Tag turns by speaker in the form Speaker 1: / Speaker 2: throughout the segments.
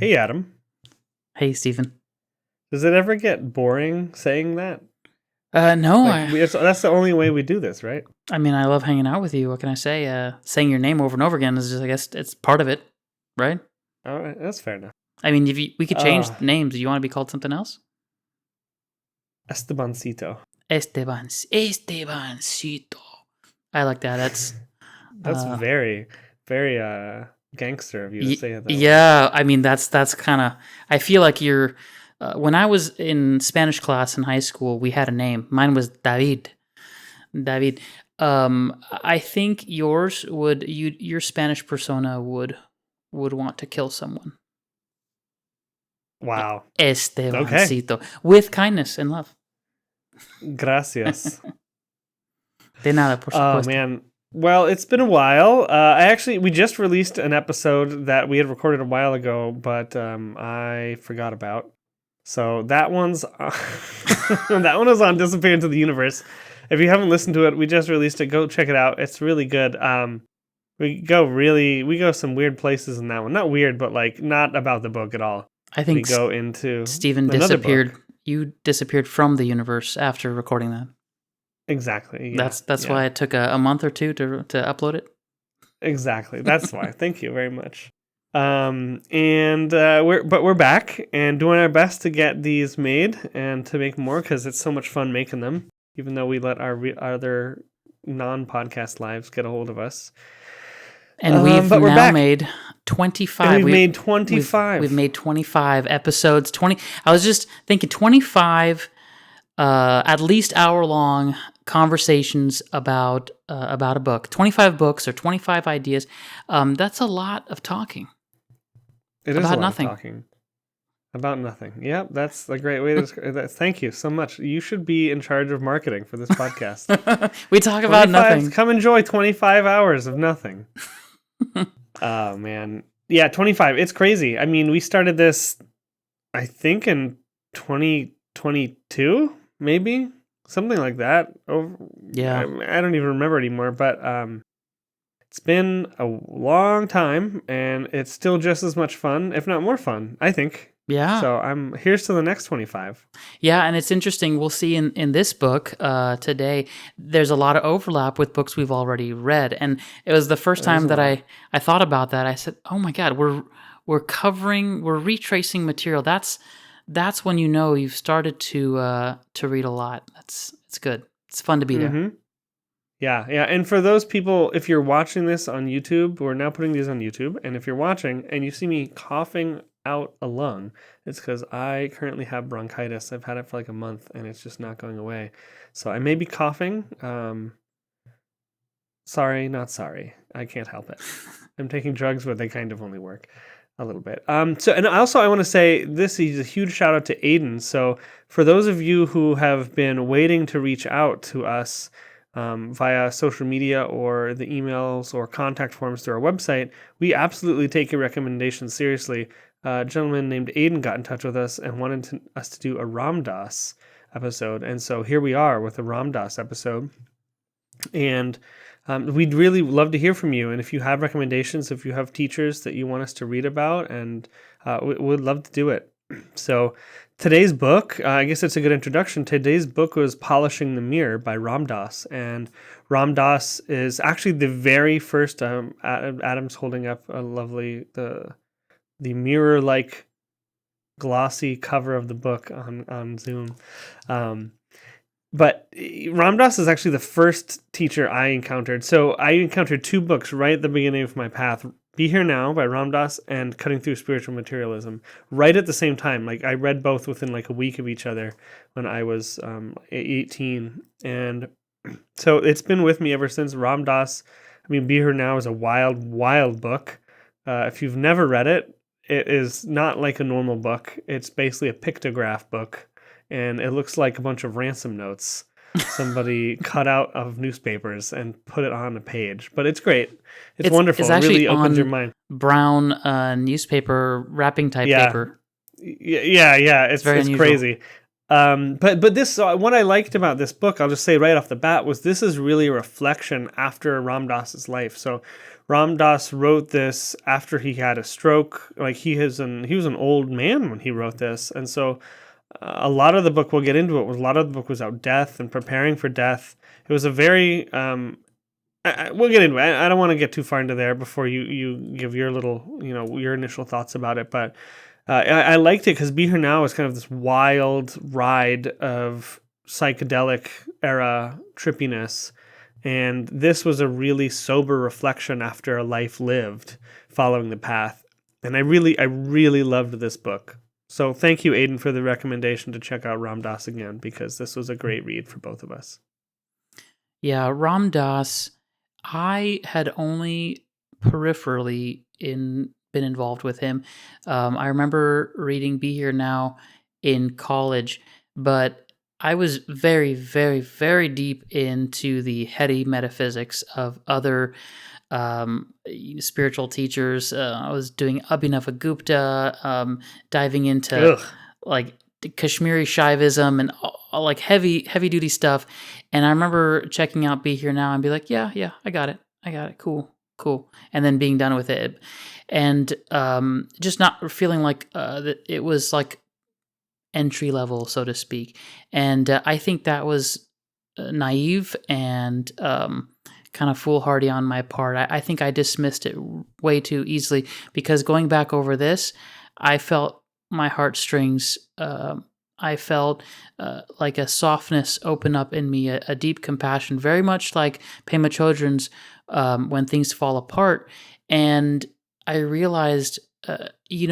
Speaker 1: Hey, Adam.
Speaker 2: Hey, Stephen.
Speaker 1: Does it ever get boring saying that?
Speaker 2: No,
Speaker 1: Like, that's the only way we do this, right?
Speaker 2: I mean, I love hanging out with you. What can I say? Saying your name over and over again is just, I guess, it's part of it, right?
Speaker 1: All right, that's fair enough.
Speaker 2: I mean, if we could change
Speaker 1: Uh,
Speaker 2: names. Do you want to be called something else?
Speaker 1: Estebancito.
Speaker 2: Estebancito. I like that.
Speaker 1: That's
Speaker 2: Uh,
Speaker 1: very, very gangster of you to say it that way.
Speaker 2: yeah. I mean, that's kind of. I feel like you're. When I was in Spanish class in high school, we had a name. Mine was David. David. I think your Spanish persona would want to kill someone.
Speaker 1: Wow. Okay.
Speaker 2: Estebancito. With kindness and love.
Speaker 1: Gracias.
Speaker 2: De nada, por
Speaker 1: Oh,
Speaker 2: supuesto.
Speaker 1: man. Well, it's been a while. We just released an episode that we had recorded a while ago, but I forgot about. So that one's that one is on Disappear into the Universe. If you haven't listened to it, we just released it. Go check it out. It's really good. We go some weird places in that one. Not weird, but like not about the book at all.
Speaker 2: I think
Speaker 1: We go into
Speaker 2: Stephen
Speaker 1: another
Speaker 2: disappeared.
Speaker 1: book.
Speaker 2: You disappeared from the universe after recording that.
Speaker 1: Exactly. Yeah.
Speaker 2: That's
Speaker 1: yeah.
Speaker 2: why it took a month or two to upload it.
Speaker 1: Exactly. That's why. Thank you very much. We're back and doing our best to get these made and to make more because it's so much fun making them. Even though we let our other non-podcast lives get a hold of us.
Speaker 2: And we've
Speaker 1: but we're
Speaker 2: now
Speaker 1: back.
Speaker 2: made 25.
Speaker 1: And we've made 25.
Speaker 2: We've made 25 episodes. 20. I was just thinking 25 at least hour-long conversations about a book. 25 books or 25 ideas. That's a lot of talking.
Speaker 1: It is
Speaker 2: about
Speaker 1: a lot
Speaker 2: nothing.
Speaker 1: of talking. About nothing. Yep, that's a great way to describe that. Thank you so much. You should be in charge of marketing for this podcast.
Speaker 2: We talk about nothing.
Speaker 1: Come enjoy 25 hours of nothing. Oh, man. Yeah, 25. It's crazy. I mean, we started this, I think, in 2022, maybe? Something like that.
Speaker 2: Yeah.
Speaker 1: I don't even remember anymore, but it's been a long time, and it's still just as much fun, if not more fun, I think.
Speaker 2: Yeah.
Speaker 1: So here's to the next 25.
Speaker 2: Yeah, and it's interesting. We'll see in this book today, there's a lot of overlap with books we've already read. And it was the first time that I thought about that. I said, oh my God, we're retracing material. That's when you know you've started to read a lot. It's good. It's fun to be there.
Speaker 1: Yeah. And for those people, if you're watching this on YouTube, we're now putting these on YouTube. And if you're watching and you see me coughing out a lung, it's because I currently have bronchitis. I've had it for like a month and it's just not going away. So I may be coughing. Sorry, not sorry. I can't help it. I'm taking drugs, but they kind of only work a little bit. And also I want to say this is a huge shout out to Aiden. So for those of you who have been waiting to reach out to us via social media or the emails or contact forms through our website, we absolutely take your recommendations seriously. A gentleman named Aiden got in touch with us and wanted us to do a Ram Dass episode. And so here we are with a Ram Dass episode. And we'd really love to hear from you. And if you have recommendations, if you have teachers that you want us to read about, and we'd love to do it. So today's book, I guess it's a good introduction. Today's book was Polishing the Mirror by Ram Dass. And Ram Dass is actually the very first, Adam's holding up a lovely, the mirror-like glossy cover of the book on Zoom. But Ram Dass is actually the first teacher I encountered. So I encountered two books right at the beginning of my path. Be Here Now by Ram Dass and Cutting Through Spiritual Materialism right at the same time. Like I read both within like a week of each other when I was 18. And so it's been with me ever since. Ram Dass, Be Here Now is a wild, wild book. If you've never read it, it is not like a normal book. It's basically a pictograph book. And it looks like a bunch of ransom notes somebody cut out of newspapers and put it on a page. But it's great. It's wonderful.
Speaker 2: It
Speaker 1: really opens your mind.
Speaker 2: Brown newspaper wrapping type paper.
Speaker 1: Yeah. It's crazy. But this, what I liked about this book, I'll just say right off the bat, was this is really a reflection after Ram Dass's life. So Ram Dass wrote this after he had a stroke. Like he was an old man when he wrote this, and so a lot of the book, we'll get into it, was a lot of the book was about death and preparing for death. It was a very we'll get into it. I don't want to get too far into there before you give your little, your initial thoughts about it. But I liked it because Be Here Now is kind of this wild ride of psychedelic era trippiness. And this was a really sober reflection after a life lived following the path. And I really loved this book. So thank you, Aiden, for the recommendation to check out Ram Dass again, because this was a great read for both of us.
Speaker 2: Yeah, Ram Dass, I had only peripherally been involved with him. I remember reading Be Here Now in college, but I was very, very, very deep into the heady metaphysics of other spiritual teachers. I was doing Abhinava Gupta, diving into like Kashmiri Shaivism and like heavy duty stuff. And I remember checking out Be Here Now and be like, yeah, I got it. Cool. And then being done with it. And just not feeling like that it was like entry level, so to speak. And I think that was naive and kind of foolhardy on my part. I think I dismissed it way too easily, because going back over this, I felt my heartstrings. I felt like a softness open up in me, a deep compassion, very much like Pema Chodron's When Things Fall Apart. And I realized,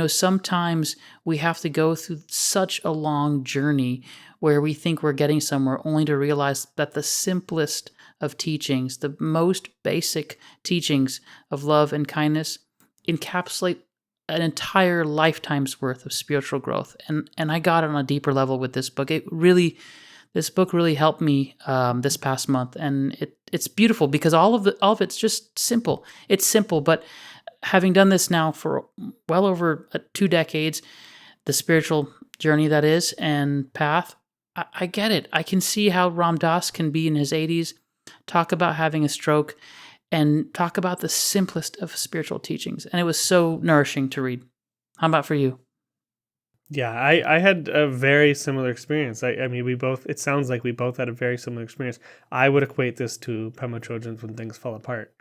Speaker 2: sometimes we have to go through such a long journey where we think we're getting somewhere, only to realize that the simplest of teachings, the most basic teachings of love and kindness, encapsulate an entire lifetime's worth of spiritual growth. And I got it on a deeper level with this book. This book really helped me this past month, and it's beautiful because all of it's just simple. It's simple, but having done this now for well over 2 decades, the spiritual journey that is and path, I get it. I can see how Ram Dass can be in his 80s, talk about having a stroke, and talk about the simplest of spiritual teachings. And it was so nourishing to read. How about for you?
Speaker 1: Yeah, I had a very similar experience. I mean, it sounds like we both had a very similar experience. I would equate this to Pema Chodron's When Things Fall Apart.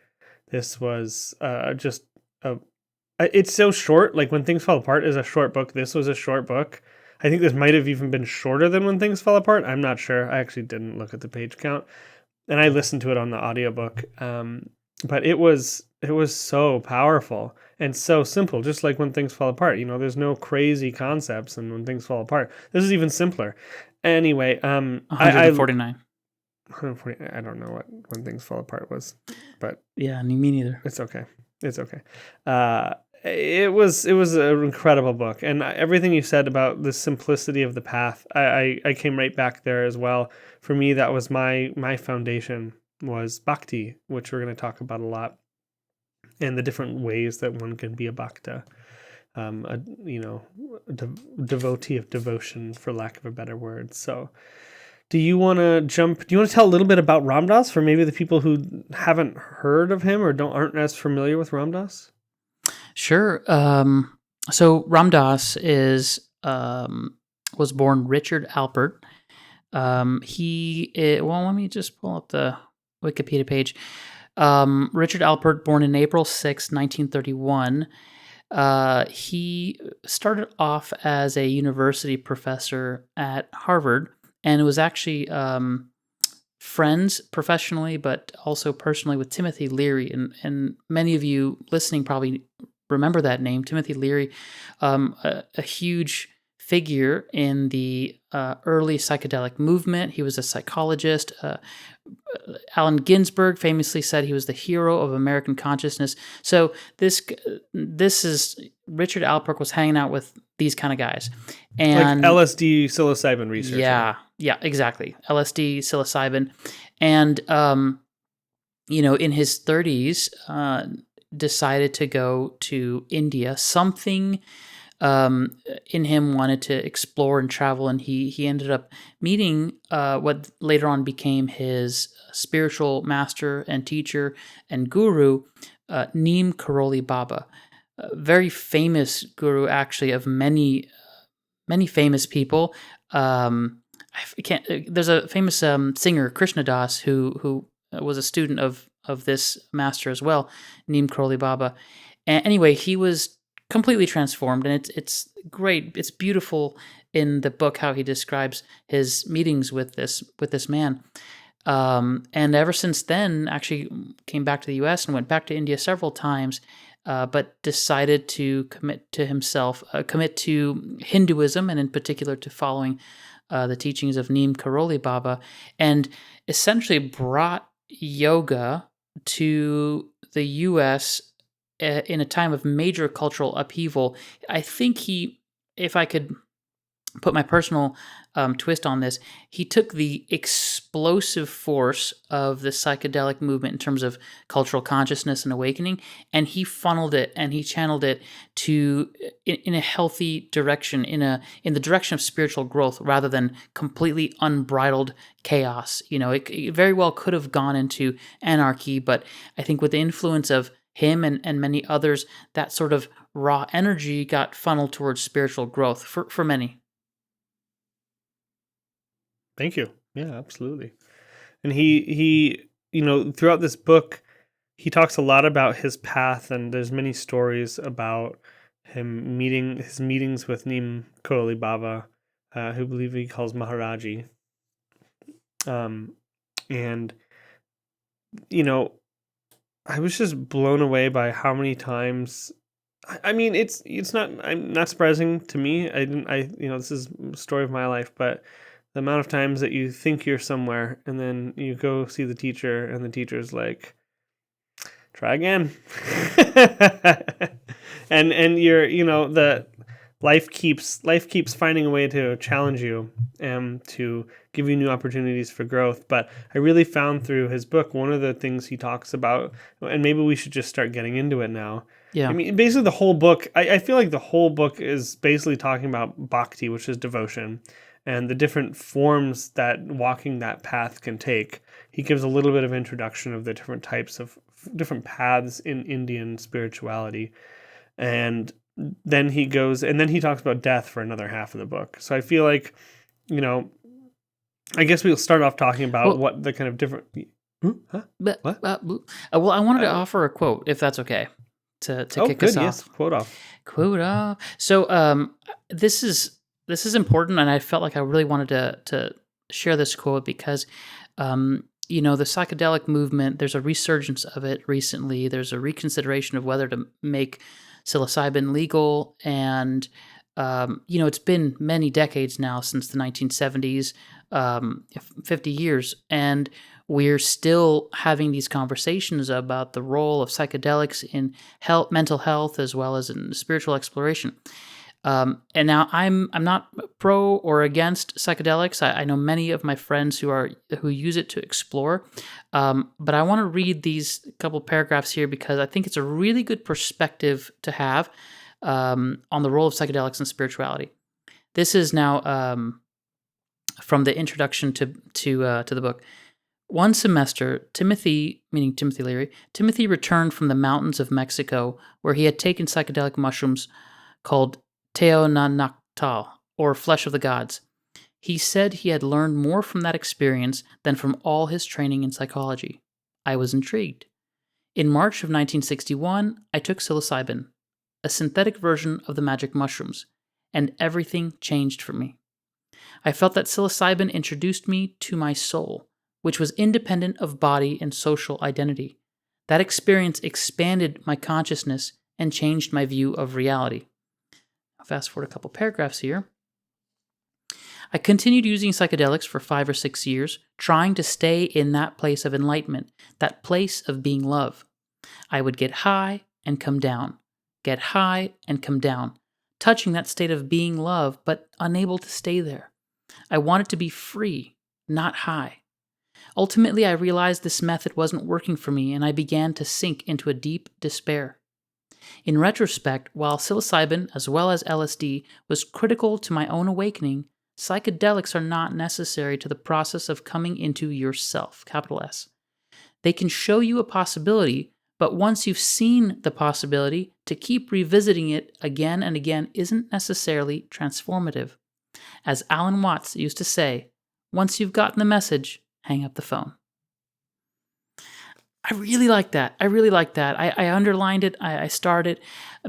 Speaker 1: This was it's so short. Like When Things Fall Apart is a short book. This was a short book. I think this might have even been shorter than When Things Fall Apart. I'm not sure. I actually didn't look at the page count. And I listened to it on the audiobook. But it was so powerful and so simple, just like When Things Fall Apart. There's no crazy concepts in When Things Fall Apart. This is even simpler. Anyway,
Speaker 2: 149.
Speaker 1: 140. I don't know what When Things Fall Apart was, but
Speaker 2: yeah, me neither.
Speaker 1: It's okay. It was an incredible book, and everything you said about the simplicity of the path, I came right back there as well. For me, that was my foundation was bhakti, which we're going to talk about a lot, and the different ways that one can be a bhakta, devotee of devotion, for lack of a better word. So, do you want to tell a little bit about Ram Dass for maybe the people who haven't heard of him or aren't as familiar with Ram Dass?
Speaker 2: Sure. So Ram Dass was born Richard Alpert. Let me just pull up the Wikipedia page. Richard Alpert, born in April 6, 1931. He started off as a university professor at Harvard, and was actually friends professionally, but also personally, with Timothy Leary. And many of you listening probably remember that name, Timothy Leary, a huge figure in the early psychedelic movement. He was a psychologist. Allen Ginsberg famously said he was the hero of American consciousness. So this is Richard Alpert was hanging out with these kind of guys, and
Speaker 1: like LSD psilocybin research.
Speaker 2: Yeah, exactly. LSD psilocybin, and in his 30s, decided to go to India. Something in him wanted to explore and travel, and he ended up meeting what later on became his spiritual master and teacher and guru, Neem Karoli Baba, a very famous guru, actually, of many famous people. I can't. There's a famous singer, Krishna Das, who was a student of this master as well, Neem Karoli Baba. And anyway, he was completely transformed, and it's great. It's beautiful in the book how he describes his meetings with this man. And ever since then, actually came back to the U.S. and went back to India several times, but decided to commit to Hinduism, and in particular to following the teachings of Neem Karoli Baba, and essentially brought yoga to the U.S. In a time of major cultural upheaval. I think if I could put my personal twist on this, he took the explosive force of the psychedelic movement in terms of cultural consciousness and awakening, and he funneled it and he channeled it to in a healthy direction, in the direction of spiritual growth, rather than completely unbridled chaos. It very well could have gone into anarchy, but I think with the influence of him and many others, that sort of raw energy got funneled towards spiritual growth for many.
Speaker 1: Thank you. Yeah, absolutely. And he throughout this book, he talks a lot about his path, and there's many stories about his meetings with Neem Karoli Baba, who I believe he calls Maharaji. And I was just blown away by how many times. I mean, it's not surprising to me. This is a story of my life, but the amount of times that you think you're somewhere and then you go see the teacher and the teacher's like, try again. and you're, the life keeps finding a way to challenge you and to give you new opportunities for growth. But I really found through his book, one of the things he talks about, and maybe we should just start getting into it now.
Speaker 2: Yeah.
Speaker 1: I mean, basically the whole book, I feel like the whole book is basically talking about bhakti, which is devotion, and the different forms that walking that path can take. He gives a little bit of introduction of the different types of different paths in Indian spirituality. And then he talks about death for another half of the book. So I feel like, I guess we'll start off talking about what the kind of different... Huh? What?
Speaker 2: Well, I wanted to offer a quote, if that's okay, to kick us off.
Speaker 1: Yes, quote off.
Speaker 2: So this is important, and I felt like I really wanted to share this quote because, the psychedelic movement, there's a resurgence of it recently. There's a reconsideration of whether to make psilocybin legal, and it's been many decades now since the 1970s, 50 years, and we're still having these conversations about the role of psychedelics in mental health as well as in spiritual exploration. And now I'm not pro or against psychedelics. I know many of my friends who use it to explore, but I want to read these couple paragraphs here because I think it's a really good perspective to have on the role of psychedelics in spirituality. This is now from the introduction to the book. One semester, Timothy, meaning Timothy Leary, returned from the mountains of Mexico, where he had taken psychedelic mushrooms called Teonanactal, or flesh of the gods. He said he had learned more from that experience than from all his training in psychology. I was intrigued. In March of 1961, I took psilocybin, a synthetic version of the magic mushrooms, and everything changed for me. I felt that psilocybin introduced me to my soul, which was independent of body and social identity. That experience expanded my consciousness and changed my view of reality. I'll fast forward a couple paragraphs here. I continued using psychedelics for 5 or 6 years, trying to stay in that place of enlightenment, that place of being love. I would get high and come down, get high and come down, touching that state of being love, but unable to stay there. I wanted to be free, not high. Ultimately, I realized this method wasn't working for me, and I began to sink into a deep despair. In retrospect, while psilocybin, as well as LSD, was critical to my own awakening, psychedelics are not necessary to the process of coming into yourself, capital S. They can show you a possibility, But once you've seen the possibility, to keep revisiting it again and again isn't necessarily transformative. As Alan Watts used to say, once you've gotten the message, hang up the phone. I really like that. I underlined it. I started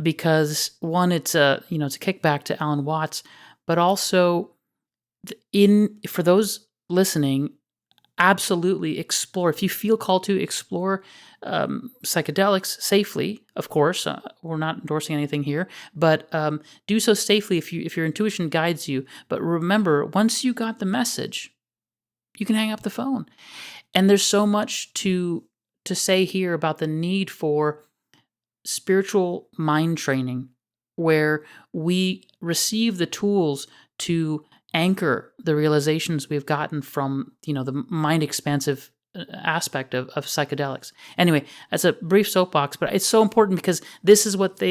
Speaker 2: because one, it's a kickback to Alan Watts, but also for those listening, absolutely explore. If you feel called to explore psychedelics safely, of course, we're not endorsing anything here, but do so safely if your intuition guides you. But remember, once you got the message, you can hang up the phone. And there's so much to say here about the need for spiritual mind training, where we receive the tools to anchor the realizations we've gotten from the mind expansive aspect of psychedelics. Anyway, that's a brief soapbox, but it's so important because this is what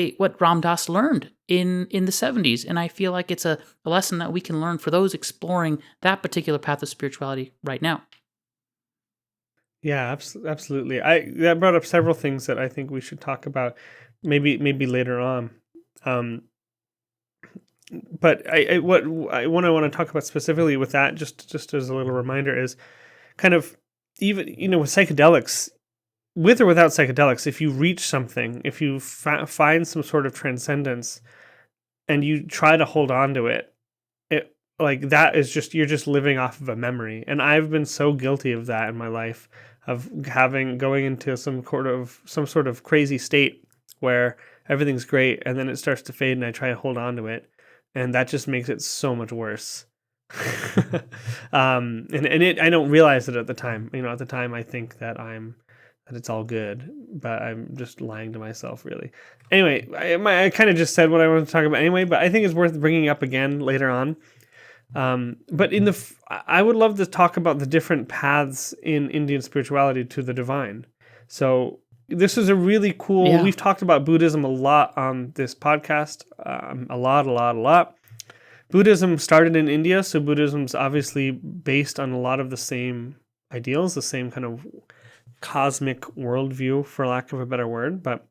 Speaker 2: Ram Dass learned in the 70s, and I feel like it's a lesson that we can learn for those exploring that particular path of spirituality right now.
Speaker 1: Yeah, absolutely. That brought up several things that I think we should talk about, maybe later on. But what I want to talk about specifically with that, just as a little reminder, is kind of even with psychedelics, with or without psychedelics, if you reach something, if you find some sort of transcendence, and you try to hold on to it, like that is you're just living off of a memory. And I've been so guilty of that in my life, of going into some sort of crazy state where everything's great and then it starts to fade and I try to hold on to it, and that just makes it so much worse. I don't realize it at the time. At the time I think that it's all good, but I'm just lying to myself, really. Anyway, I kind of just said what I wanted to talk about anyway, but I think it's worth bringing up again later on. But I would love to talk about the different paths in Indian spirituality to the divine. So this is a really cool.
Speaker 2: Yeah.
Speaker 1: We've talked about Buddhism a lot on this podcast. A lot. Buddhism started in India, so Buddhism's obviously based on a lot of the same ideals, the same kind of cosmic worldview, for lack of a better word. But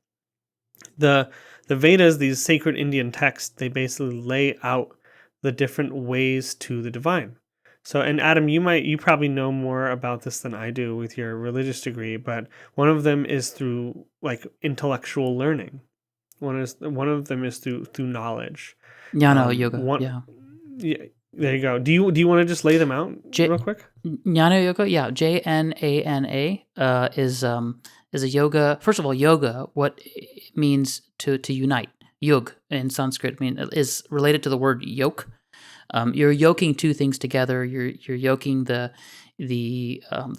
Speaker 1: the Vedas, these sacred Indian texts, they basically lay out the different ways to the divine. So, and Adam, you probably know more about this than I do with your religious degree, but one of them is through like intellectual learning. One of them is through knowledge.
Speaker 2: Jnana yoga.
Speaker 1: Yeah, there you go. Do you want to just lay them out real quick?
Speaker 2: Jnana yoga, yeah. JNANA is a yoga. First of all, yoga, what it means to unite. Yug in Sanskrit is related to the word yoke. You're yoking two things together. You're yoking the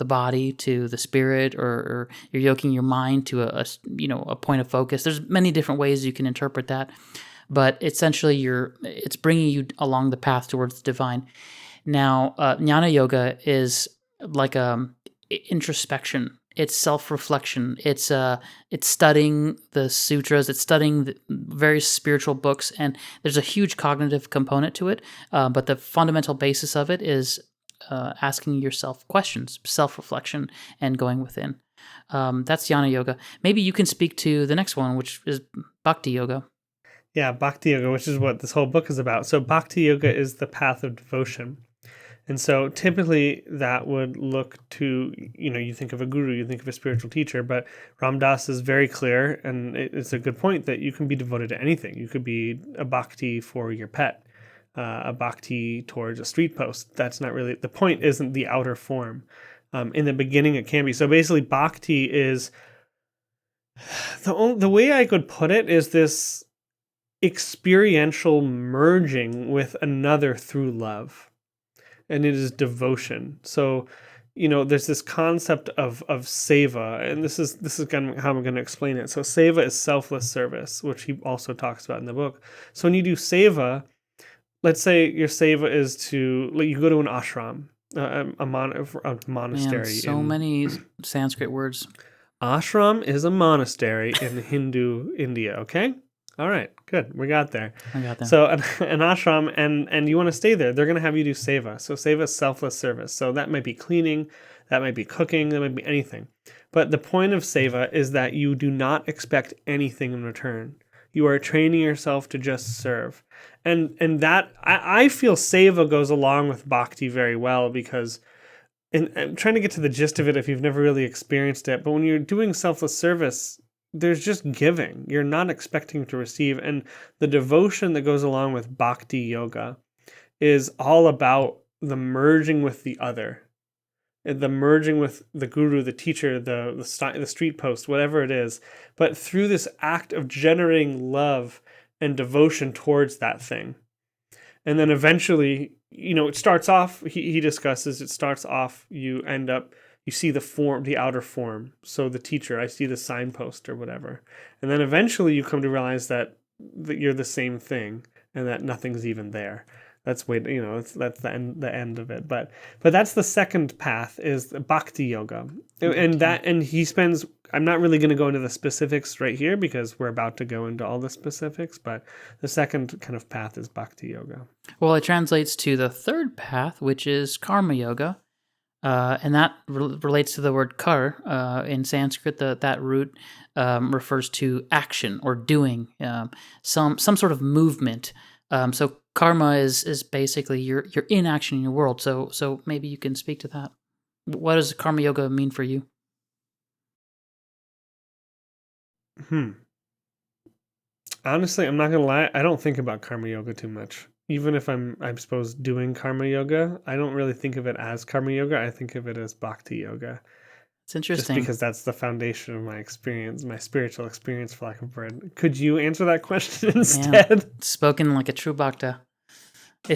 Speaker 2: body to the spirit, or you're yoking your mind to a point of focus. There's many different ways you can interpret that, but essentially it's bringing you along the path towards the divine. Now, Jnana yoga is like introspection. It's self-reflection. It's studying the sutras. It's studying the various spiritual books, and there's a huge cognitive component to it. But the fundamental basis of it is asking yourself questions, self-reflection, and going within. That's Jnana yoga. Maybe you can speak to the next one, which is Bhakti yoga.
Speaker 1: Yeah, Bhakti yoga, which is what this whole book is about. So Bhakti yoga is the path of devotion. And so typically that would look to, you think of a guru, you think of a spiritual teacher, but Ram Dass is very clear, and it's a good point, that you can be devoted to anything. You could be a bhakti for your pet, a bhakti towards a street post. That's not really, the point isn't the outer form. In the beginning it can be. So basically bhakti is, the way I could put it is this experiential merging with another through love. And it is devotion. So, there's this concept of seva, and this is kind of how I'm going to explain it. So seva is selfless service, which he also talks about in the book. So when you do seva, let's say your seva is you go to an ashram, a monastery.
Speaker 2: Man, so many Sanskrit words.
Speaker 1: Ashram is a monastery in Hindu India, okay? All right, good. We got there.
Speaker 2: I got that.
Speaker 1: So an ashram, and you want to stay there, they're going to have you do seva. So seva is selfless service. So that might be cleaning, that might be cooking, that might be anything. But the point of seva is that you do not expect anything in return. You are training yourself to just serve. And that I feel seva goes along with bhakti very well, because and I'm trying to get to the gist of it if you've never really experienced it, but when you're doing selfless service, there's just giving. You're not expecting to receive. And the devotion that goes along with bhakti yoga is all about the merging with the other, the merging with the guru, the teacher, the street post, whatever it is. But through this act of generating love and devotion towards that thing. And then eventually, it starts off, he discusses, it starts off, you see the form, the outer form. So the teacher, I see the signpost or whatever. And then eventually you come to realize that you're the same thing and that nothing's even there. That's that's the end of it. But that's the second path, is the bhakti yoga. And he spends, I'm not really going to go into the specifics right here because we're about to go into all the specifics, but the second kind of path is bhakti yoga.
Speaker 2: Well, it translates to the third path, which is karma yoga. And that relates to the word kar in Sanskrit. That root refers to action or doing, some sort of movement. So karma is basically you're in action in your world. So maybe you can speak to that. What does karma yoga mean for you?
Speaker 1: Honestly, I'm not gonna lie, I don't think about karma yoga too much. Even if I'm suppose doing karma yoga, I don't really think of it as karma yoga. I think of it as bhakti yoga.
Speaker 2: It's interesting.
Speaker 1: Just because that's the foundation of my experience, my spiritual experience, for lack of a word. Could you answer that question instead?
Speaker 2: Yeah. Spoken like a true bhakta.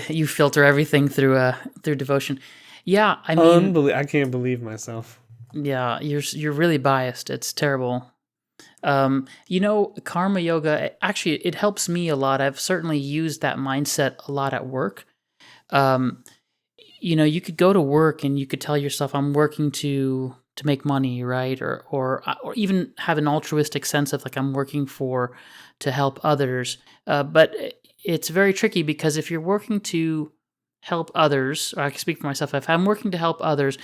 Speaker 2: You filter everything through devotion. Yeah, I mean,
Speaker 1: I can't believe myself.
Speaker 2: Yeah, you're really biased. It's terrible. Karma yoga, actually, it helps me a lot. I've certainly used that mindset a lot at work. You could go to work and you could tell yourself, I'm working to make money, right? Or even have an altruistic sense of like, I'm working to help others. But it's very tricky, because if you're working to help others, or I can speak for myself, if I'm working to help others,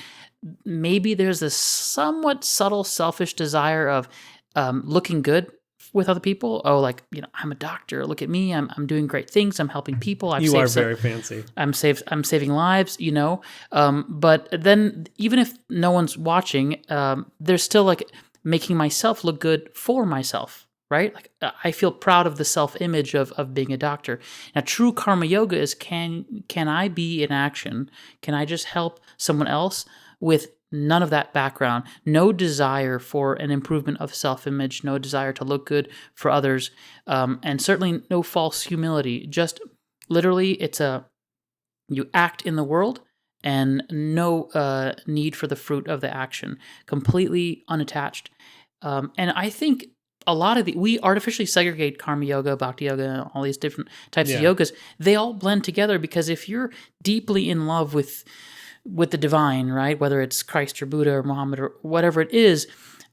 Speaker 2: maybe there's this somewhat subtle selfish desire of looking good with other people. Oh, like, I'm a doctor. Look at me. I'm doing great things. I'm helping people.
Speaker 1: You are very fancy.
Speaker 2: I'm saving lives. But then even if no one's watching, there's still like making myself look good for myself. Right? Like, I feel proud of the self-image of being a doctor. Now, true karma yoga is, can I be in action? Can I just help someone else with none of that background, no desire for an improvement of self-image, no desire to look good for others, and certainly no false humility. Just literally, you act in the world and no need for the fruit of the action, completely unattached. And I think a lot of we artificially segregate karma yoga, bhakti yoga, and all these different types of yogas. They all blend together, because if you're deeply in love with the divine, right, whether it's Christ or Buddha or Muhammad or whatever it is,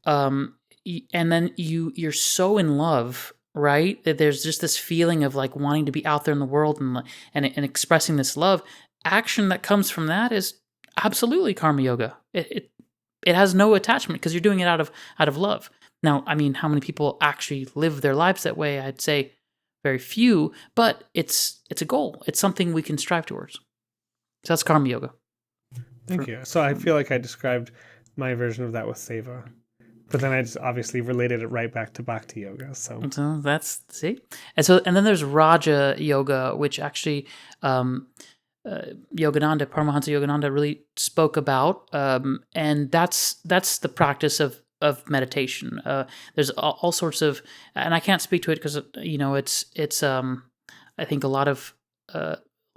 Speaker 2: and then you're so in love, right, that there's just this feeling of like wanting to be out there in the world and expressing this love. Action that comes from that is absolutely karma yoga. It has no attachment, because you're doing it out of love. Now, I mean, how many people actually live their lives that way? I'd say very few, but it's a goal. It's something we can strive towards. So that's karma yoga.
Speaker 1: Thank you. So I feel like I described my version of that with seva, but then I just obviously related it right back to bhakti yoga. So
Speaker 2: that's, see? And then there's Raja yoga, which actually Yogananda, Paramahansa Yogananda really spoke about, and that's the practice of meditation. There's all sorts of, and I can't speak to it because it's I think a lot of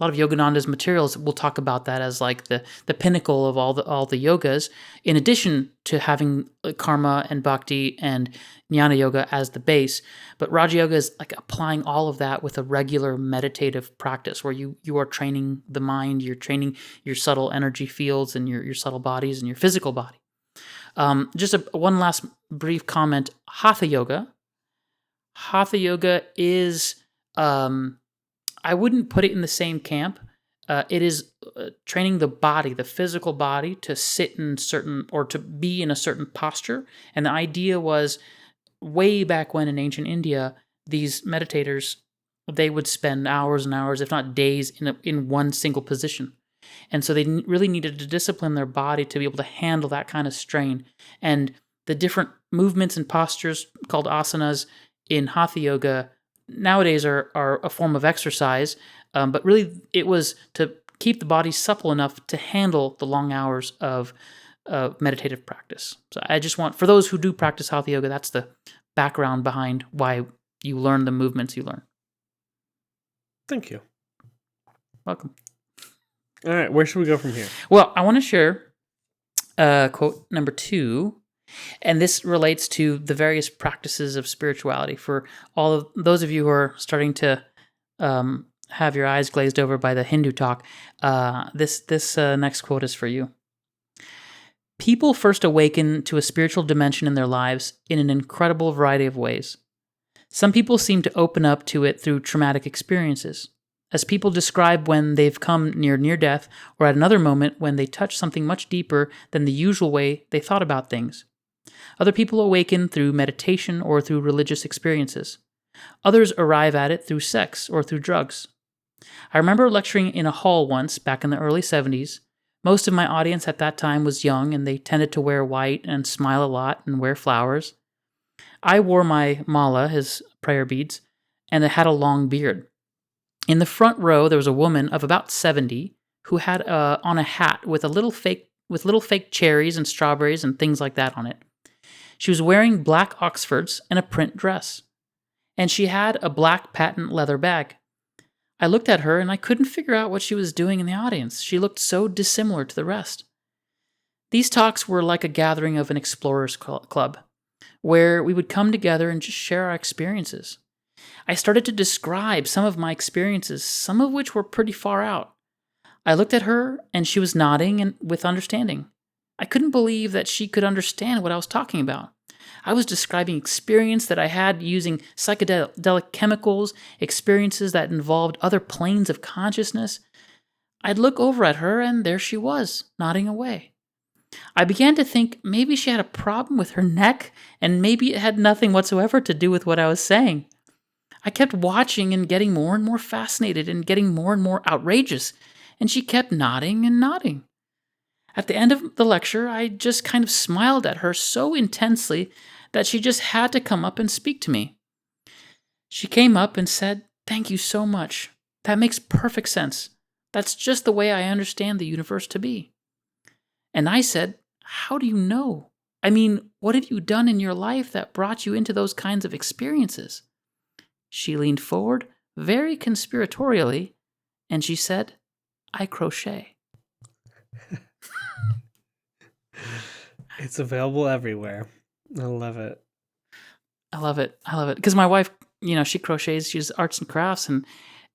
Speaker 2: Yogananda's materials will talk about that as like the pinnacle of all the yogas, in addition to having karma and bhakti and jnana yoga as the base. But Raja yoga is like applying all of that with a regular meditative practice, where you are training the mind, you're training your subtle energy fields and your subtle bodies and your physical body. Just one last brief comment. Hatha yoga. Hatha yoga is, I wouldn't put it in the same camp. It is training the body, the physical body, to sit in certain or to be in a certain posture. And the idea was way back when in ancient India, these meditators, they would spend hours and hours, if not days, in one single position. And so they really needed to discipline their body to be able to handle that kind of strain. And the different movements and postures called asanas in Hatha Yoga nowadays are a form of exercise, but really it was to keep the body supple enough to handle the long hours of meditative practice. So I just want, for those who do practice Hatha Yoga, that's the background behind why you learn the movements you learn.
Speaker 1: Thank you.
Speaker 2: Welcome.
Speaker 1: All right, where should we go from here?
Speaker 2: Well, I want to share quote number 2, and this relates to the various practices of spirituality. For all of those of you who are starting to have your eyes glazed over by the Hindu talk, this next quote is for you. People first awaken to a spiritual dimension in their lives in an incredible variety of ways. Some people seem to open up to it through traumatic experiences, as people describe when they've come near death, or at another moment when they touch something much deeper than the usual way they thought about things. Other people awaken through meditation or through religious experiences. Others arrive at it through sex or through drugs. I remember lecturing in a hall once back in the early 70s. Most of my audience at that time was young, and they tended to wear white and smile a lot and wear flowers. I wore my mala, his prayer beads, and I had a long beard. In the front row, there was a woman of about 70 who had on a hat with little fake cherries and strawberries and things like that on it. She was wearing black Oxfords and a print dress, and she had a black patent leather bag. I looked at her and I couldn't figure out what she was doing in the audience. She looked so dissimilar to the rest. These talks were like a gathering of an explorers club, where we would come together and just share our experiences. I started to describe some of my experiences, some of which were pretty far out. I looked at her, and she was nodding and with understanding. I couldn't believe that she could understand what I was talking about. I was describing experience that I had using psychedelic chemicals, experiences that involved other planes of consciousness. I'd look over at her, and there she was, nodding away. I began to think maybe she had a problem with her neck, and maybe it had nothing whatsoever to do with what I was saying. I kept watching and getting more and more fascinated and getting more and more outrageous, and she kept nodding and nodding. At the end of the lecture, I just kind of smiled at her so intensely that she just had to come up and speak to me. She came up and said, "Thank you so much. That makes perfect sense. That's just the way I understand the universe to be." And I said, "How do you know? I mean, what have you done in your life that brought you into those kinds of experiences?" She leaned forward, very conspiratorially, and she said, "I crochet."
Speaker 1: It's available everywhere. I love it.
Speaker 2: I love it. Because my wife, she crochets, she does arts and crafts,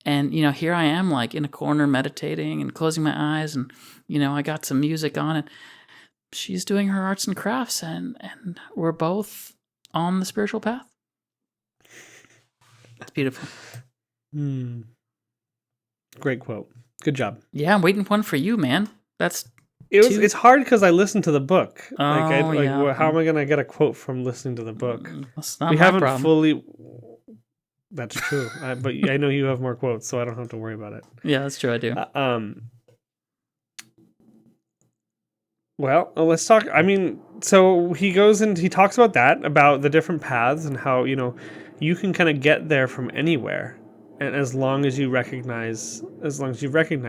Speaker 2: and here I am, like, in a corner meditating and closing my eyes, and, I got some music on, and she's doing her arts and crafts, and we're both on the spiritual path. It's beautiful.
Speaker 1: Great quote. Good job.
Speaker 2: Yeah, I'm waiting one for you, man.
Speaker 1: It's hard because I listened to the book.
Speaker 2: Yeah.
Speaker 1: How am I going to get a quote from listening to the book?
Speaker 2: That's not
Speaker 1: we
Speaker 2: my
Speaker 1: haven't
Speaker 2: problem.
Speaker 1: fully. That's true. But I know you have more quotes, so I don't have to worry about it.
Speaker 2: Yeah, that's true. I do.
Speaker 1: Well, let's talk. I mean, so he goes and he talks about that, about the different paths and how, you can kind of get there from anywhere. And as long as you recognize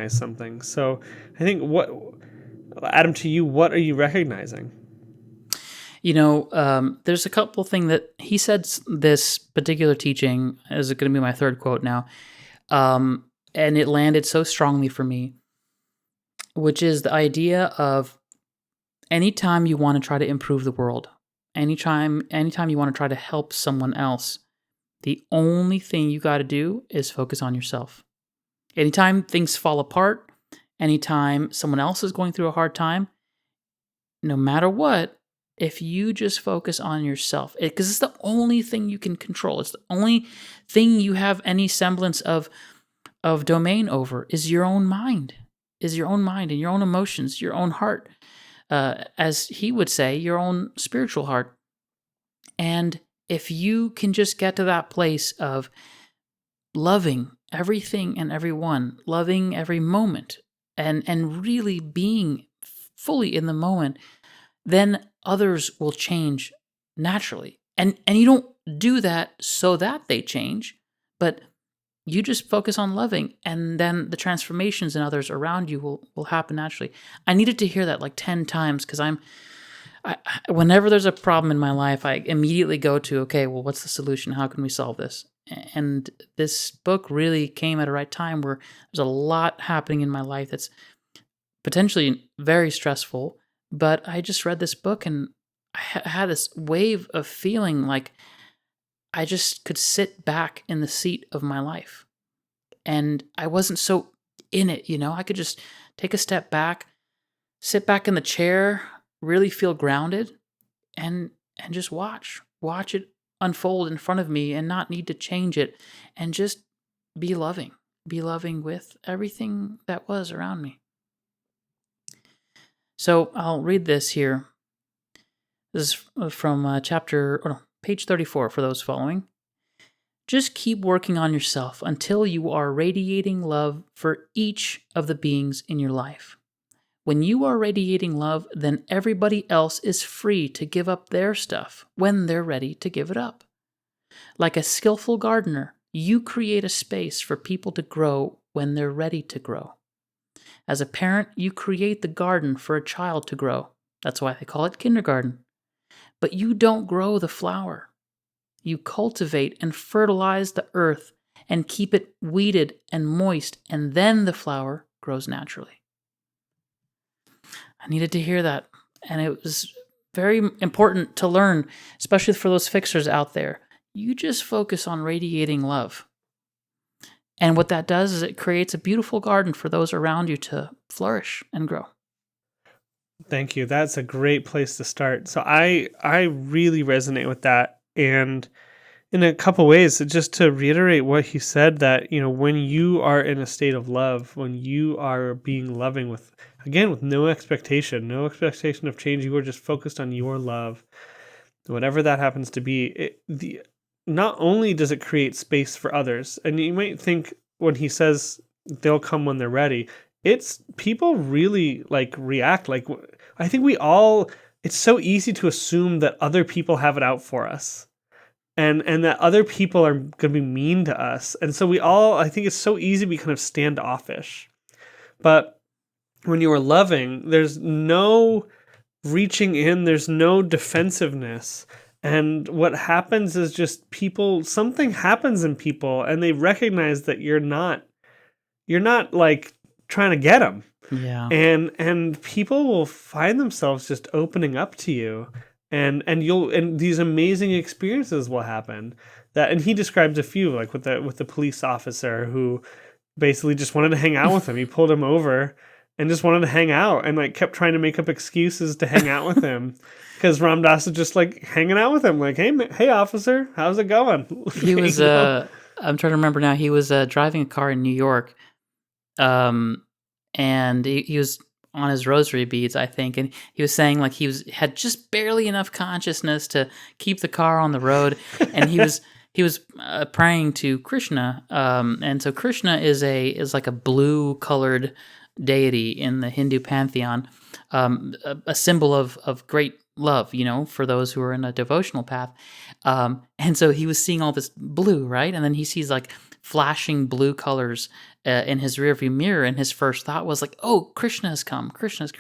Speaker 1: something. So I think Adam, to you, what are you recognizing?
Speaker 2: There's a couple things that he said. This particular teaching is going to be my third quote now. And it landed so strongly for me, which is the idea of anytime you want to try to improve the world, anytime you want to try to help someone else, the only thing you got to do is focus on yourself. Anytime things fall apart, anytime someone else is going through a hard time, no matter what, if you just focus on yourself, because it's the only thing you can control. It's the only thing you have any semblance of domain over is your own mind. is your own mind and your own emotions, your own heart, as he would say, your own spiritual heart. And if you can just get to that place of loving everything and everyone, loving every moment, and really being fully in the moment, then others will change naturally. And you don't do that so that they change, but you just focus on loving, and then the transformations in others around you will happen naturally. I needed to hear that like 10 times because whenever there's a problem in my life, I immediately go to, okay, well, what's the solution? How can we solve this? And this book really came at a right time where there's a lot happening in my life that's potentially very stressful, but I just read this book and I had this wave of feeling like I just could sit back in the seat of my life. And I wasn't so in it, I could just take a step back, sit back in the chair, really feel grounded, and just watch it unfold in front of me and not need to change it, and just be loving with everything that was around me. So I'll read this here. This is from page 34 for those following. Just keep working on yourself until you are radiating love for each of the beings in your life. When you are radiating love, then everybody else is free to give up their stuff when they're ready to give it up. Like a skillful gardener, you create a space for people to grow when they're ready to grow. As a parent, you create the garden for a child to grow. That's why they call it kindergarten. But you don't grow the flower. You cultivate and fertilize the earth and keep it weeded and moist, and then the flower grows naturally. I needed to hear that, and it was very important to learn, especially for those fixers out there. You just focus on radiating love. And what that does is it creates a beautiful garden for those around you to flourish and grow.
Speaker 1: Thank you. That's a great place to start. So I really resonate with that. And in a couple ways, just to reiterate what he said, that, when you are in a state of love, when you are being loving with no expectation of change, you are just focused on your love, whatever that happens to be. Not only does it create space for others, and you might think when he says they'll come when they're ready, it's people really react. I think it's so easy to assume that other people have it out for us. And that other people are going to be mean to us. And so I think it's so easy to be kind of standoffish. But when you are loving, there's no reaching in, there's no defensiveness. And what happens is just something happens in people, and they recognize that you're not trying to get them.
Speaker 2: Yeah.
Speaker 1: And people will find themselves just opening up to you. And these amazing experiences will happen. And he describes a few, like with the police officer who basically just wanted to hang out with him. He pulled him over and just wanted to hang out, and kept trying to make up excuses to hang out with him because Ram Dass is just hanging out with him, hey officer, how's it going?
Speaker 2: He was I'm trying to remember now. He was driving a car in New York, and he was on his rosary beads, I think, and he was saying he had just barely enough consciousness to keep the car on the road, and he was praying to Krishna, and so Krishna is like a blue colored deity in the Hindu pantheon, a symbol of great love, for those who are in a devotional path, and so he was seeing all this blue, right, and then he sees flashing blue colors in his rearview mirror, and his first thought was "Oh, Krishna's come! Krishna's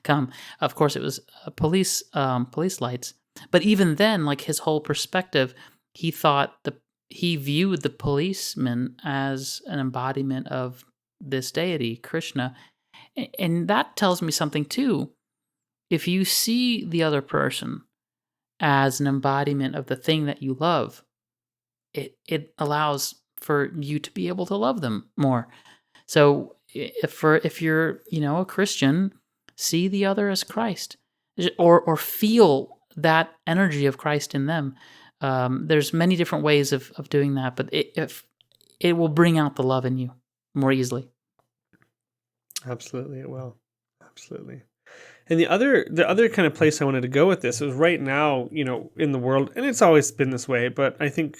Speaker 2: come!" Of course, it was police lights. But even then, his whole perspective, he viewed the policeman as an embodiment of this deity, Krishna, and that tells me something too. If you see the other person as an embodiment of the thing that you love, it allows for you to be able to love them more. So if you're a Christian, see the other as Christ, or feel that energy of Christ in them. There's many different ways of doing that, but it will bring out the love in you more easily.
Speaker 1: Absolutely, it will. Absolutely. And the other kind of place I wanted to go with this is right now, in the world, and it's always been this way, but I think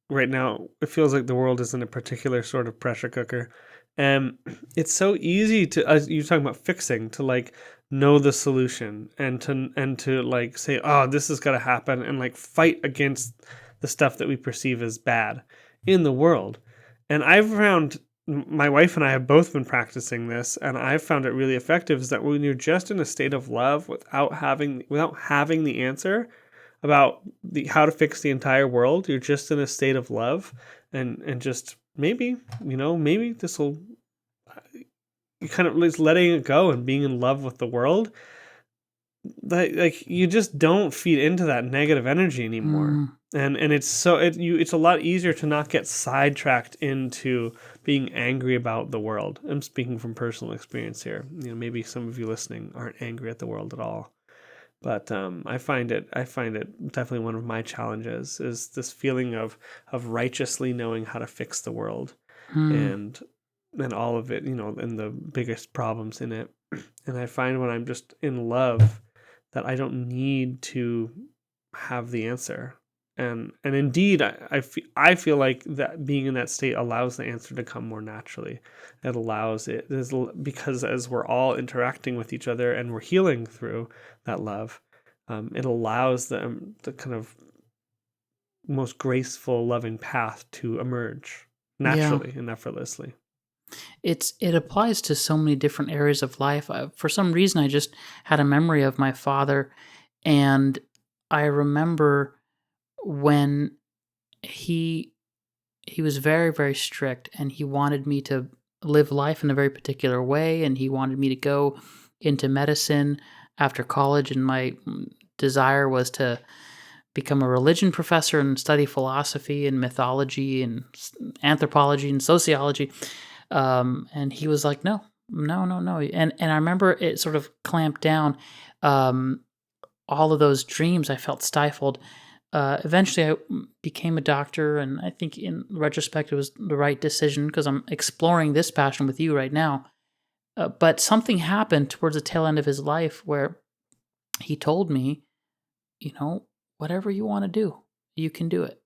Speaker 1: right now it feels like the world is in a particular sort of pressure cooker. And it's so easy to, as you're talking about fixing, to like know the solution and to like say, oh, this has got to happen, and like fight against the stuff that we perceive as bad in the world. And I've found, my wife and I have both been practicing this, and I've found it really effective, is that when you're just in a state of love without having the answer about how to fix the entire world, you're just in a state of love, and just maybe this will, you kind of just letting it go and being in love with the world, like you just don't feed into that negative energy anymore.
Speaker 2: Mm,
Speaker 1: And it's a lot easier to not get sidetracked into being angry about the world. I'm speaking from personal experience here. Maybe some of you listening aren't angry at the world at all, but I find it definitely one of my challenges, is this feeling of righteously knowing how to fix the world,
Speaker 2: mm,
Speaker 1: and all of it, and the biggest problems in it. And I find when I'm just in love that I don't need to have the answer. And indeed, I feel like that being in that state allows the answer to come more naturally. It allows it is because as we're all interacting with each other and we're healing through that love, it allows the kind of most graceful, loving path to emerge
Speaker 2: yeah.
Speaker 1: naturally and effortlessly.
Speaker 2: It applies to so many different areas of life. For some reason, I just had a memory of my father, and I remember when he he was very, very strict, and he wanted me to live life in a very particular way, and he wanted me to go into medicine after college, and my desire was to become a religion professor and study philosophy and mythology and anthropology and sociology. And he was like, no, no, no, no. And I remember it sort of clamped down. Um, all of those dreams, I felt stifled. Eventually, I became a doctor, and I think in retrospect, it was the right decision because I'm exploring this passion with you right now. But something happened towards the tail end of his life where he told me, you know, whatever you want to do, you can do it.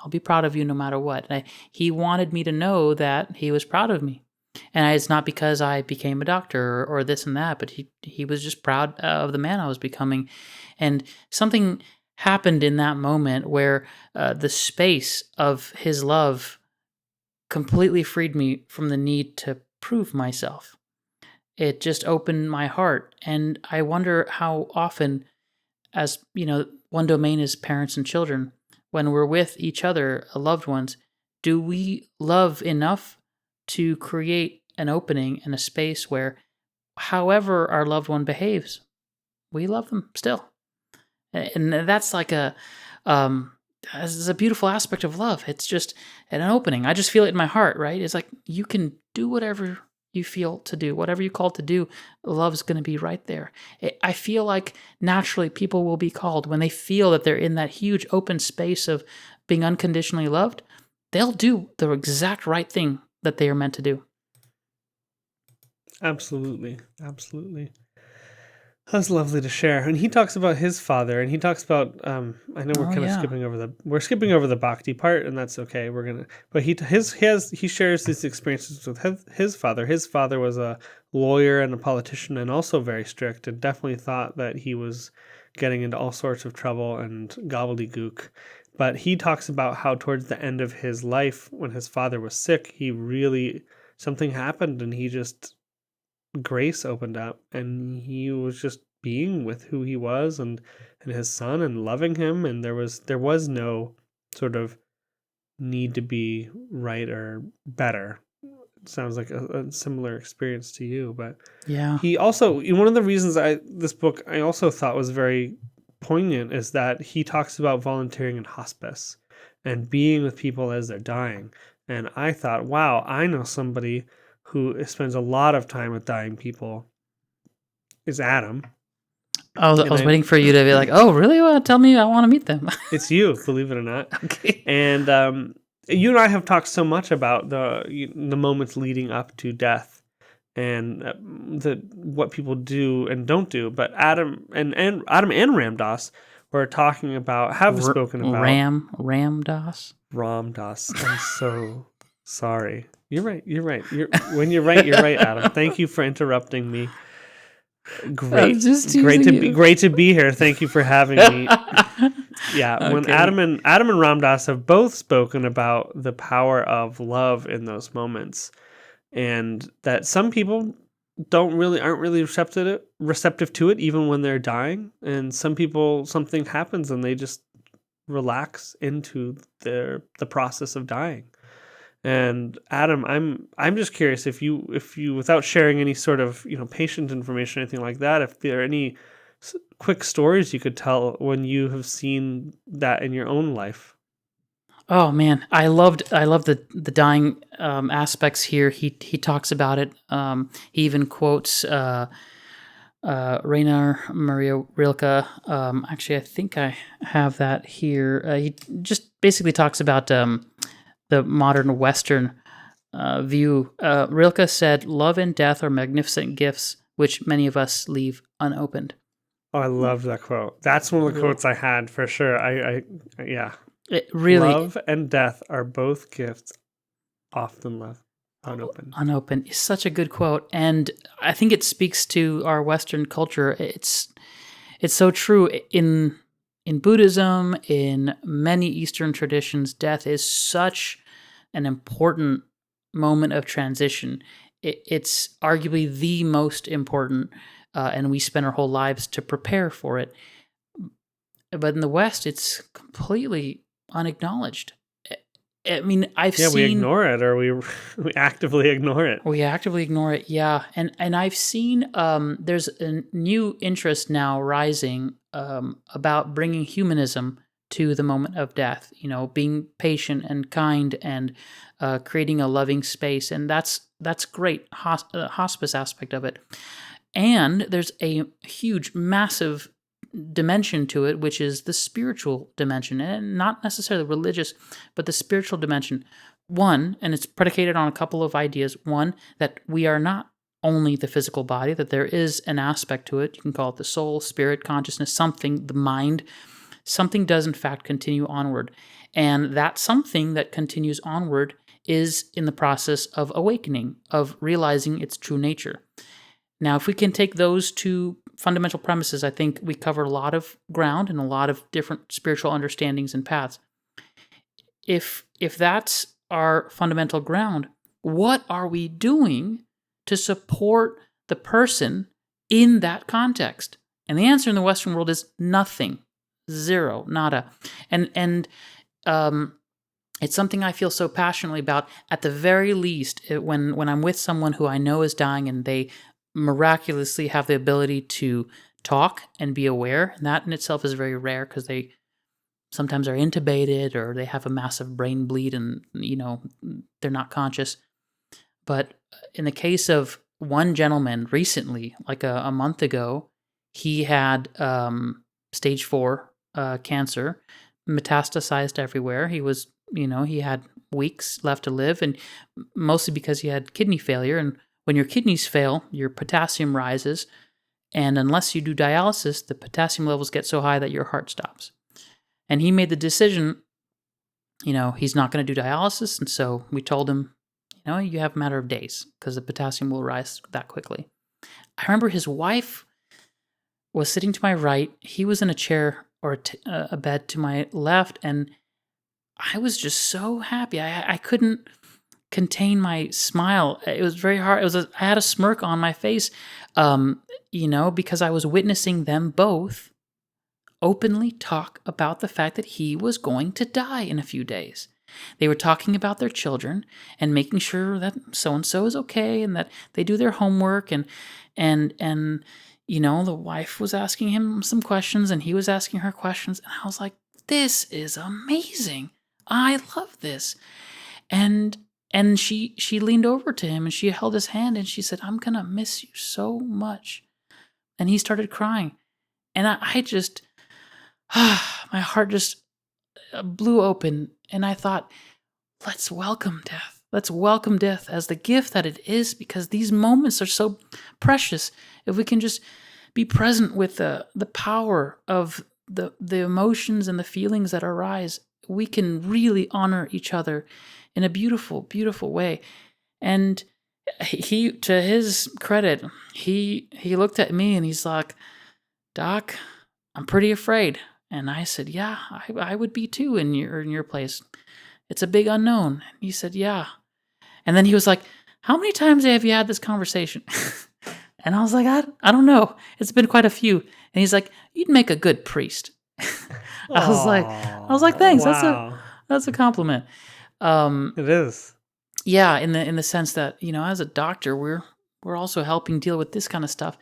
Speaker 2: I'll be proud of you no matter what. He wanted me to know that he was proud of me. And it's not because I became a doctor or this and that, but he was just proud of the man I was becoming. And something happened in that moment where the space of his love completely freed me from the need to prove myself. It just opened my heart. And I wonder how often, as you know, one domain is parents and children, when we're with each other, loved ones, do we love enough to create an opening and a space where, however our loved one behaves, we love them still? And that's like this is a beautiful aspect of love. It's just an opening. I just feel it in my heart, right? It's like you can do whatever you feel to do, whatever you're called to do, love's going to be right there. I feel like naturally people will be called when they feel that they're in that huge open space of being unconditionally loved. They'll do the exact right thing that they are meant to do.
Speaker 1: Absolutely, absolutely. That's lovely to share. And he talks about his father, and he talks about. I know we're
Speaker 2: Oh
Speaker 1: kind of
Speaker 2: yeah.
Speaker 1: skipping over the bhakti part, and that's okay. But he shares these experiences with his father. His father was a lawyer and a politician, and also very strict, and definitely thought that he was getting into all sorts of trouble and gobbledygook. But he talks about how towards the end of his life, when his father was sick, he really something happened, and he just grace opened up, and he was just being with who he was, and his son, and loving him, and there was no sort of need to be right or better. It sounds like a similar experience to you. But
Speaker 2: Yeah.
Speaker 1: he also, one of the reasons this book I also thought was very poignant is that he talks about volunteering in hospice and being with people as they're dying. And I thought, wow, I know somebody who spends a lot of time with dying people, is Adam.
Speaker 2: I
Speaker 1: And
Speaker 2: was waiting for you to be like, oh, really? Well, tell me, I want to meet them.
Speaker 1: it's you, believe it or not.
Speaker 2: Okay.
Speaker 1: And you and I have talked so much about the moments leading up to death, and what people do and don't do. But Adam and Ram Dass were talking about, have spoken about
Speaker 2: Ram Dass.
Speaker 1: Ram Dass. I'm so sorry. You're right. When you're right, Adam. Thank you for interrupting me. Great. Great to be here. Thank you for having me. Yeah, okay. When Adam and Ram Dass have both spoken about the power of love in those moments, and that some people aren't really receptive to it even when they're dying, and some people, something happens and they just relax into the process of dying. And Adam, I'm just curious if you without sharing any sort of patient information or anything like that, if there are any quick stories you could tell when you have seen that in your own life.
Speaker 2: Oh man, I loved the dying aspects here. He talks about it. He even quotes Rainer Maria Rilke. Actually, I think I have that here. He just basically talks about the modern Western view. Rilke said, "Love and death are magnificent gifts which many of us leave unopened."
Speaker 1: Oh, I love that quote. That's one of the quotes I had for sure. Yeah.
Speaker 2: It really,
Speaker 1: love and death are both gifts often left unopened.
Speaker 2: Unopened is such a good quote, and I think it speaks to our Western culture. It's so true in Buddhism, in many Eastern traditions. Death is such an important moment of transition. It's arguably the most important, and we spend our whole lives to prepare for it. But in the West, it's completely unacknowledged. I mean,
Speaker 1: we ignore it, or we actively ignore it.
Speaker 2: We actively ignore it, yeah. And I've seen there's a new interest now rising about bringing humanism to the moment of death. Being patient and kind and creating a loving space, and that's great. Hospice aspect of it, and there's a huge, massive dimension to it, which is the spiritual dimension, and not necessarily religious, but the spiritual dimension. One, and it's predicated on a couple of ideas. One, that we are not only the physical body, that there is an aspect to it. You can call it the soul, spirit, consciousness, something, the mind. Something does in fact continue onward. And that something that continues onward is in the process of awakening, of realizing its true nature. Now, if we can take those two fundamental premises, I think we cover a lot of ground and a lot of different spiritual understandings and paths. If that's our fundamental ground, what are we doing to support the person in that context? And the answer in the Western world is nothing, zero, nada. And it's something I feel so passionately about. At the very least, when I'm with someone who I know is dying and they miraculously have the ability to talk and be aware, and that in itself is very rare because they sometimes are intubated or they have a massive brain bleed and they're not conscious. But in the case of one gentleman recently, like a month ago, he had stage 4 cancer, metastasized everywhere. He was he had weeks left to live, and mostly because he had kidney failure. And when your kidneys fail, your potassium rises, and unless you do dialysis, the potassium levels get so high that your heart stops. And he made the decision, he's not going to do dialysis, and so we told him, you have a matter of days because the potassium will rise that quickly. I remember his wife was sitting to my right. He was in a chair or a bed to my left, and I was just so happy. I couldn't contain my smile. It was very hard. I had a smirk on my face, because I was witnessing them both openly talk about the fact that he was going to die in a few days. They were talking about their children and making sure that so-and-so is okay and that they do their homework, and the wife was asking him some questions and he was asking her questions, and I was like, this is amazing. I love this. And she leaned over to him and she held his hand and she said, I'm going to miss you so much. And he started crying. And I just, my heart just blew open. And I thought, let's welcome death. Let's welcome death as the gift that it is, because these moments are so precious. If we can just be present with the power of the emotions and the feelings that arise, we can really honor each other in a beautiful, beautiful way. And he, to his credit, he looked at me and he's like, Doc, I'm pretty afraid. And I said, yeah, I would be too in your place. It's a big unknown. And he said, yeah. And then he was like, how many times have you had this conversation? And I was like, I don't know. It's been quite a few. And he's like, you'd make a good priest. I was like, thanks.
Speaker 1: Wow.
Speaker 2: That's a compliment.
Speaker 1: It is.
Speaker 2: Yeah, in the sense that, as a doctor, we're also helping deal with this kind of stuff.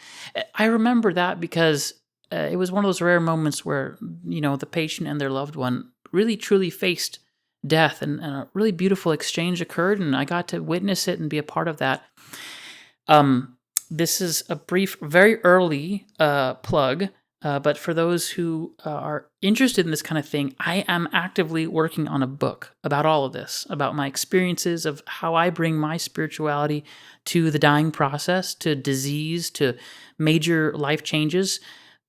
Speaker 2: I remember that because it was one of those rare moments where, the patient and their loved one really truly faced death, and a really beautiful exchange occurred, and I got to witness it and be a part of that. This is a brief, very early plug, but for those who are interested in this kind of thing, I am actively working on a book about all of this, about my experiences of how I bring my spirituality to the dying process, to disease, to major life changes,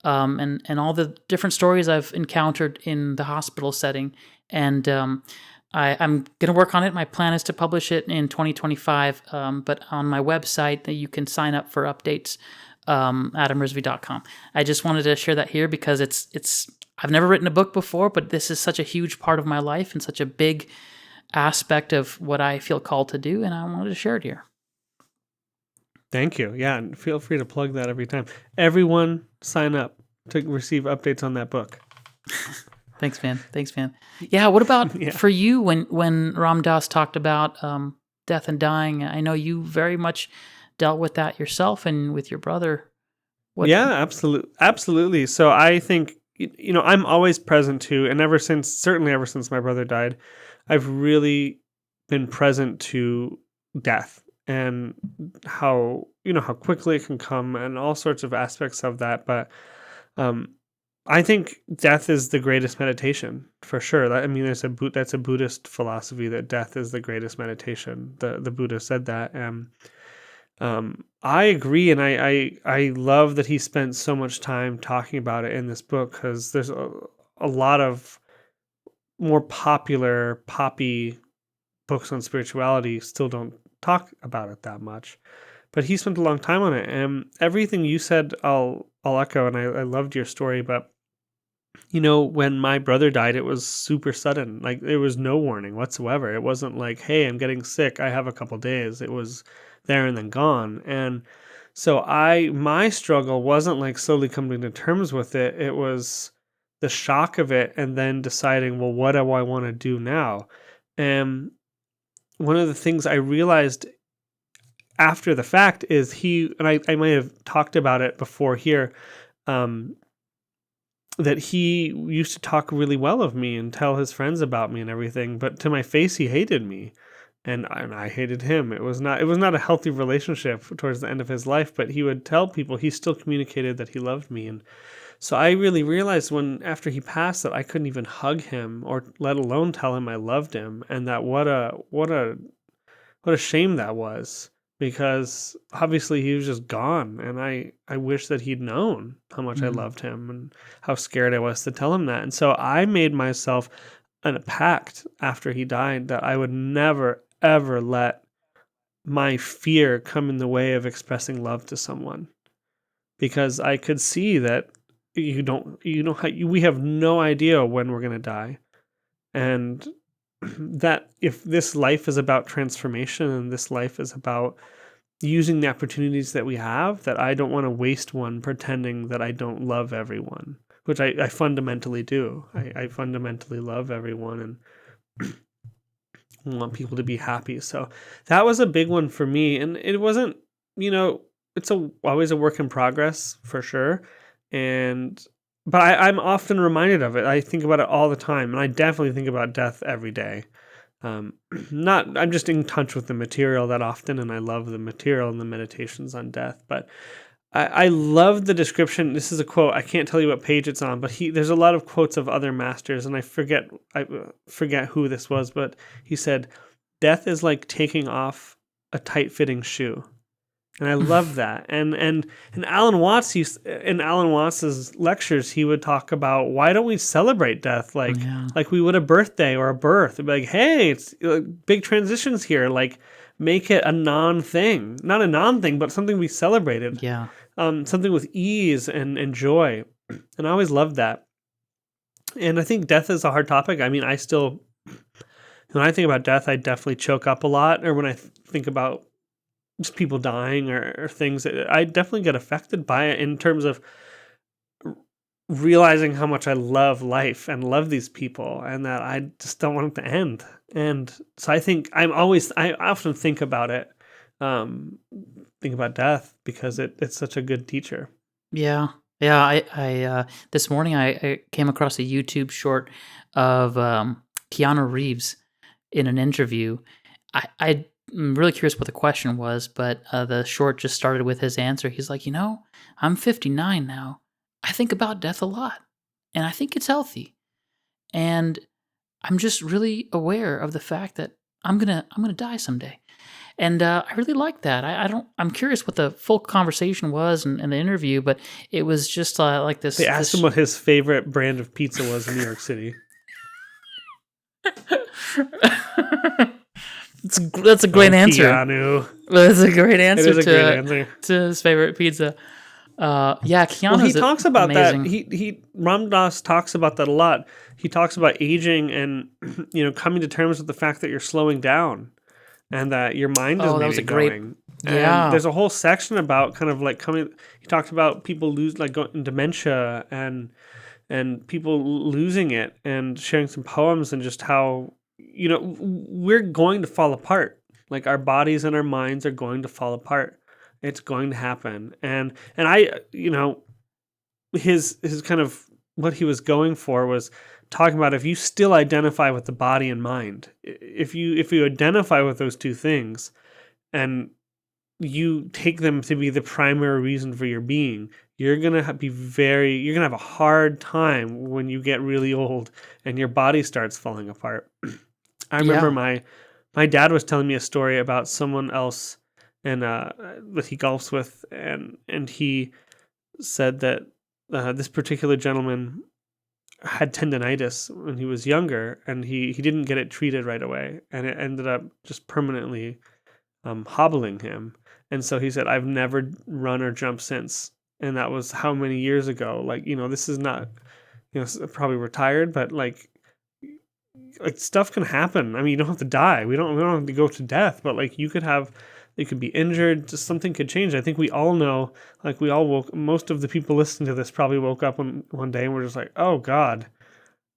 Speaker 2: and all the different stories I've encountered in the hospital setting. And I'm going to work on it. My plan is to publish it in 2025, but on my website that you can sign up for updates, adamrisby.com. I just wanted to share that here because it's I've never written a book before, but this is such a huge part of my life and such a big aspect of what I feel called to do, and I wanted to share it here.
Speaker 1: Thank you. Yeah, and feel free to plug that every time. Everyone sign up to receive updates on that book.
Speaker 2: Thanks, man. Yeah, what about for you when Ram Dass talked about death and dying? I know you very much dealt with that yourself and with your brother.
Speaker 1: Absolutely. So I think, I'm always present too, and certainly ever since my brother died, I've really been present to death and how quickly it can come and all sorts of aspects of that. But I think death is the greatest meditation for sure. That's a Buddhist philosophy that death is the greatest meditation. The Buddha said that. I agree, and I love that he spent so much time talking about it in this book, because there's a lot of more popular poppy books on spirituality still don't talk about it that much. But he spent a long time on it, and everything you said, I'll echo, and I loved your story. But when my brother died, it was super sudden. Like, there was no warning whatsoever. It wasn't like, hey, I'm getting sick, I have a couple days. It was there and then gone. And so my struggle wasn't like slowly coming to terms with it. It was the shock of it, and then deciding, well, what do I want to do now? And one of the things I realized after the fact is I might have talked about it before here, that he used to talk really well of me and tell his friends about me and everything, but to my face, he hated me, and I hated him. It was not a healthy relationship towards the end of his life, but he would tell people, he still communicated that he loved me. And so I really realized after he passed, that I couldn't even hug him, or let alone tell him I loved him, and that what a shame that was. Because obviously he was just gone, and I wish that he'd known how much I loved him and how scared I was to tell him that. And so I made myself a pact after he died that I would never, ever let my fear come in the way of expressing love to someone, because I could see that we have no idea when we're going to die, and that if this life is about transformation and this life is about using the opportunities that we have, that I don't want to waste one pretending that I don't love everyone, which I fundamentally do. I fundamentally love everyone and want people to be happy. So that was a big one for me. And it wasn't, it's always a work in progress for sure. But I'm often reminded of it. I think about it all the time, and I definitely think about death every day. I'm just in touch with the material that often, and I love the material and the meditations on death. But I love the description. This is a quote. I can't tell you what page it's on, but there's a lot of quotes of other masters, and I forget who this was, but he said, death is like taking off a tight-fitting shoe. And I love that. And Alan Watts in Alan Watts's lectures, he would talk about, why don't we celebrate death
Speaker 2: Yeah.
Speaker 1: like we would a birthday or a birth? It'd be like, hey, it's big transitions here. Like, make it a non-thing, not a non-thing, but something we celebrated.
Speaker 2: Yeah.
Speaker 1: Something with ease and joy. And I always loved that. And I think death is a hard topic. I mean, when I think about death, I definitely choke up a lot. Or when I think about just people dying or things, I definitely get affected by it in terms of realizing how much I love life and love these people, and that I just don't want it to end. And so I think I often think about it, think about death, because it's such a good teacher.
Speaker 2: Yeah. Yeah. I this morning I came across a YouTube short of Keanu Reeves in an interview. I'm really curious what the question was, but the short just started with his answer. He's like, I'm 59 now. I think about death a lot, and I think it's healthy. And I'm just really aware of the fact that I'm gonna die someday. And I really like that. I'm curious what the full conversation was in the interview, but it was just like this.
Speaker 1: They asked him what his favorite brand of pizza was in New York City.
Speaker 2: That's a great answer.
Speaker 1: Keanu.
Speaker 2: That's a great answer,
Speaker 1: It is a great answer
Speaker 2: to his favorite pizza. Yeah, Keanu.
Speaker 1: Well, he talks about
Speaker 2: amazing.
Speaker 1: that. Ram Dass talks about that a lot. He talks about aging and coming to terms with the fact that you're slowing down and that your mind is maybe going.
Speaker 2: Yeah.
Speaker 1: And there's a whole section about kind of like coming. He talked about people going dementia and people losing it, and sharing some poems, and just how we're going to fall apart. Like, our bodies and our minds are going to fall apart. It's going to happen. And I, his kind of what he was going for was talking about, if you still identify with the body and mind, if you identify with those two things and you take them to be the primary reason for your being, you're going to have a hard time when you get really old and your body starts falling apart. I remember my dad was telling me a story about someone else and that he golfs with, and he said that this particular gentleman had tendonitis when he was younger, and he didn't get it treated right away, and it ended up just permanently hobbling him. And so he said, I've never run or jumped since. And that was how many years ago? Like, this is not, probably retired, but like stuff can happen. I mean, you don't have to die. We don't have to go to death, but like you could be injured. Just something could change. I think we all know, like most of the people listening to this probably woke up one day and were just like, oh God,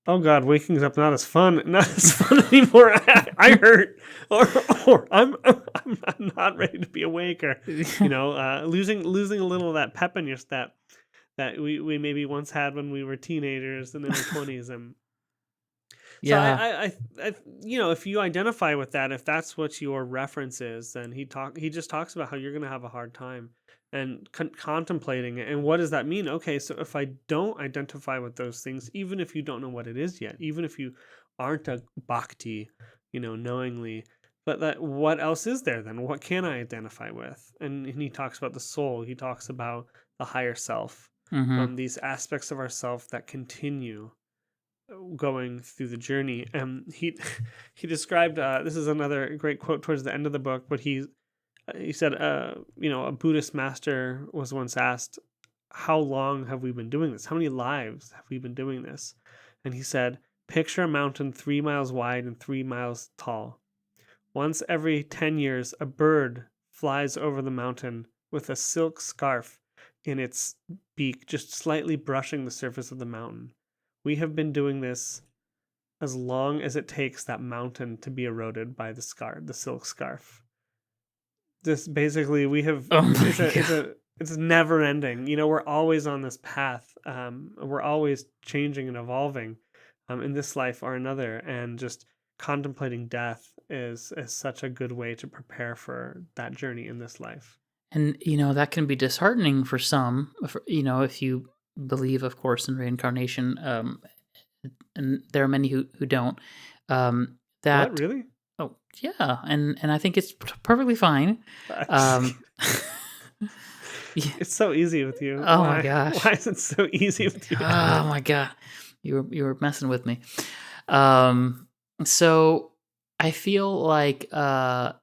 Speaker 1: waking up not as fun anymore. I hurt, or I'm not ready to be awake, or losing a little of that pep in your step that we maybe once had when we were teenagers and in our 20s. And so
Speaker 2: Yeah.
Speaker 1: I if you identify with that, if that's what your reference is, then he just talks about how you're going to have a hard time and contemplating it. And what does that mean? Okay, so if I don't identify with those things, even if you don't know what it is yet, even if you aren't a bhakti, knowingly, but what else is there then? What can I identify with? And he talks about the soul. He talks about the higher self,
Speaker 2: Mm-hmm.
Speaker 1: these aspects of ourself that continue going through the journey. He described, this is another great quote towards the end of the book, but he said, a Buddhist master was once asked, how long have we been doing this? How many lives have we been doing this? And he said, picture a mountain 3 miles wide and 3 miles tall. Once every 10 years, a bird flies over the mountain with a silk scarf in its beak, just slightly brushing the surface of the mountain. We have been doing this as long as it takes that mountain to be eroded by the silk scarf. This basically, we have.
Speaker 2: Oh my God.
Speaker 1: It's never ending. We're always on this path. We're always changing and evolving, in this life or another, and just contemplating death is such a good way to prepare for that journey in this life.
Speaker 2: And that can be disheartening for some. If you believe, of course, in reincarnation, and there are many who don't. That
Speaker 1: What, really?
Speaker 2: Oh, yeah, and I think it's perfectly fine. Um, yeah.
Speaker 1: It's so easy with you.
Speaker 2: Oh my
Speaker 1: Why?
Speaker 2: gosh.
Speaker 1: Why is it so easy with you?
Speaker 2: Oh my god. You were messing with me. Um, so I feel like I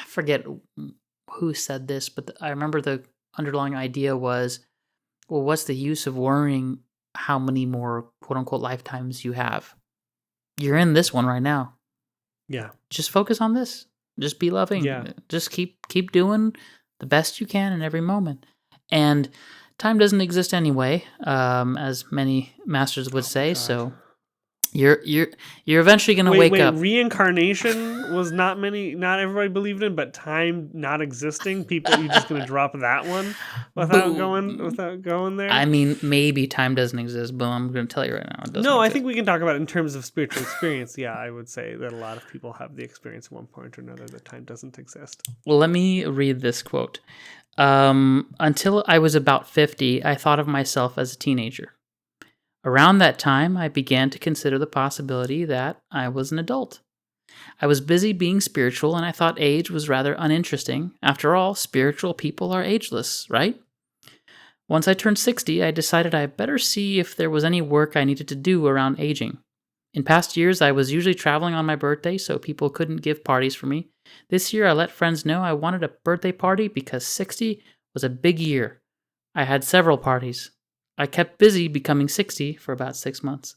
Speaker 2: forget who said this, but I remember the underlying idea was, well, what's the use of worrying how many more quote unquote lifetimes you have? You're in this one right now.
Speaker 1: Yeah.
Speaker 2: Just focus on this. Just be loving.
Speaker 1: Yeah.
Speaker 2: Just keep doing the best you can in every moment. And time doesn't exist anyway, as many masters would
Speaker 1: Oh my
Speaker 2: say.
Speaker 1: God.
Speaker 2: So you're eventually gonna wake
Speaker 1: Wait,
Speaker 2: up.
Speaker 1: reincarnation was not everybody believed in, but time not existing. People, you just gonna drop that one
Speaker 2: Boom.
Speaker 1: without going there?
Speaker 2: I mean, maybe time doesn't exist, but I'm gonna tell you right now, it doesn't
Speaker 1: No, I
Speaker 2: exist.
Speaker 1: think we can talk about it in terms of spiritual experience. Yeah, I would say that a lot of people have the experience at one point or another that time doesn't exist.
Speaker 2: Well, let me read this quote. Until I was about 50, I thought of myself as a teenager. Around that time, I began to consider the possibility that I was an adult. I was busy being spiritual, and I thought age was rather uninteresting. After all, spiritual people are ageless, right? Once I turned 60, I decided I better see if there was any work I needed to do around aging. In past years, I was usually traveling on my birthday, so people couldn't give parties for me. This year, I let friends know I wanted a birthday party because 60 was a big year. I had several parties. I kept busy becoming 60 for about 6 months.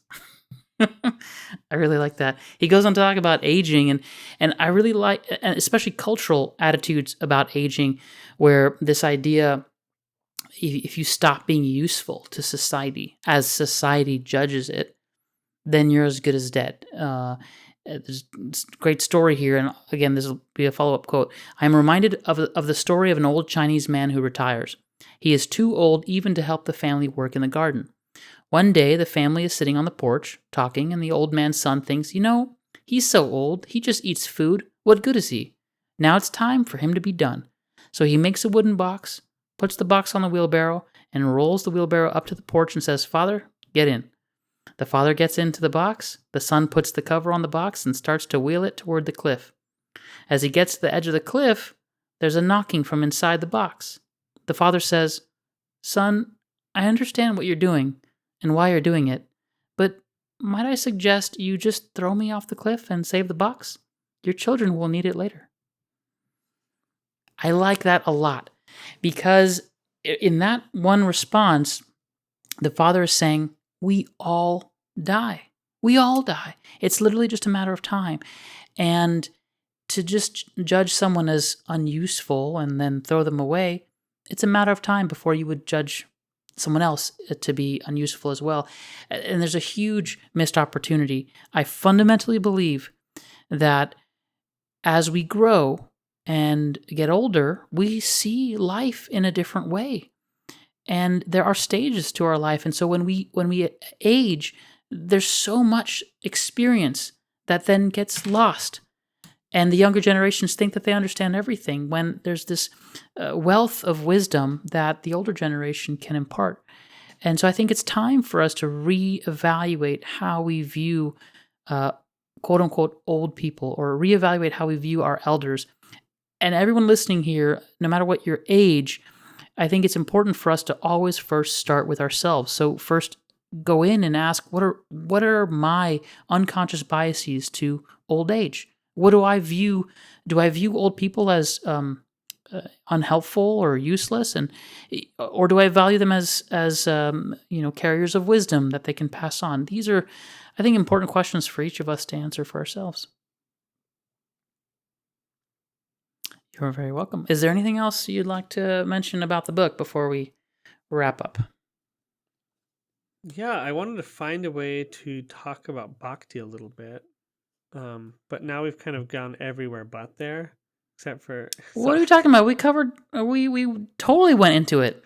Speaker 2: I really like that. He goes on to talk about aging, and I really like, and especially cultural attitudes about aging, where this idea, if you stop being useful to society as society judges it, then you're as good as dead. There's a great story here, and again, this will be a follow-up quote. I am reminded of the story of an old Chinese man who retires. He is too old even to help the family work in the garden. One day, the family is sitting on the porch, talking, and the old man's son thinks, he's so old, he just eats food. What good is he? Now it's time for him to be done. So he makes a wooden box, puts the box on the wheelbarrow, and rolls the wheelbarrow up to the porch and says, Father, get in. The father gets into the box, the son puts the cover on the box and starts to wheel it toward the cliff. As he gets to the edge of the cliff, there's a knocking from inside the box. The father says, Son, I understand what you're doing and why you're doing it, but might I suggest you just throw me off the cliff and save the box? Your children will need it later. I like that a lot because in that one response, the father is saying, we all die. We all die. It's literally just a matter of time. And to just judge someone as unuseful and then throw them away, it's a matter of time before you would judge someone else to be unuseful as well. And there's a huge missed opportunity. I fundamentally believe that as we grow and get older, we see life in a different way. And there are stages to our life. And so when we age, there's so much experience that then gets lost. And the younger generations think that they understand everything when there's this wealth of wisdom that the older generation can impart. And so I think it's time for us to reevaluate how we view quote unquote old people, or reevaluate how we view our elders. And everyone listening here, no matter what your age, I think it's important for us to always first start with ourselves. So first go in and ask, what are my unconscious biases to old age? What do I view? Do I view old people as unhelpful or useless, or do I value them as carriers of wisdom that they can pass on? These are, I think, important questions for each of us to answer for ourselves. You're very welcome. Is there anything else you'd like to mention about the book before we wrap up?
Speaker 1: Yeah, I wanted to find a way to talk about bhakti a little bit. But now we've kind of gone everywhere but there, except for...
Speaker 2: What are we talking about? We covered, we totally went into it.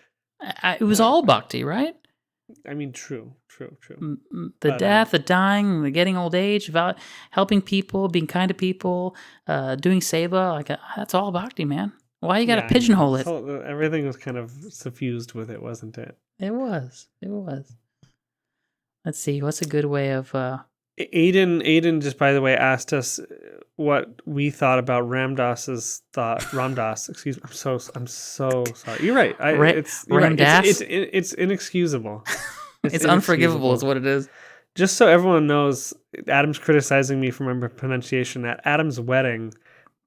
Speaker 2: It was all bhakti, right?
Speaker 1: I mean, true.
Speaker 2: The death, the dying, the getting old age, helping people, being kind to people, doing seva, that's all bhakti, man. Why you gotta pigeonhole it?
Speaker 1: Everything was kind of suffused with it, wasn't it?
Speaker 2: It was. Let's see, what's a good way of
Speaker 1: Aiden, just by the way, asked us what we thought about Ramdas. Excuse me. I'm so sorry. You're right. You're right. It's inexcusable.
Speaker 2: It's unforgivable, is what it is.
Speaker 1: Just so everyone knows, Adam's criticizing me for my pronunciation. At Adam's wedding,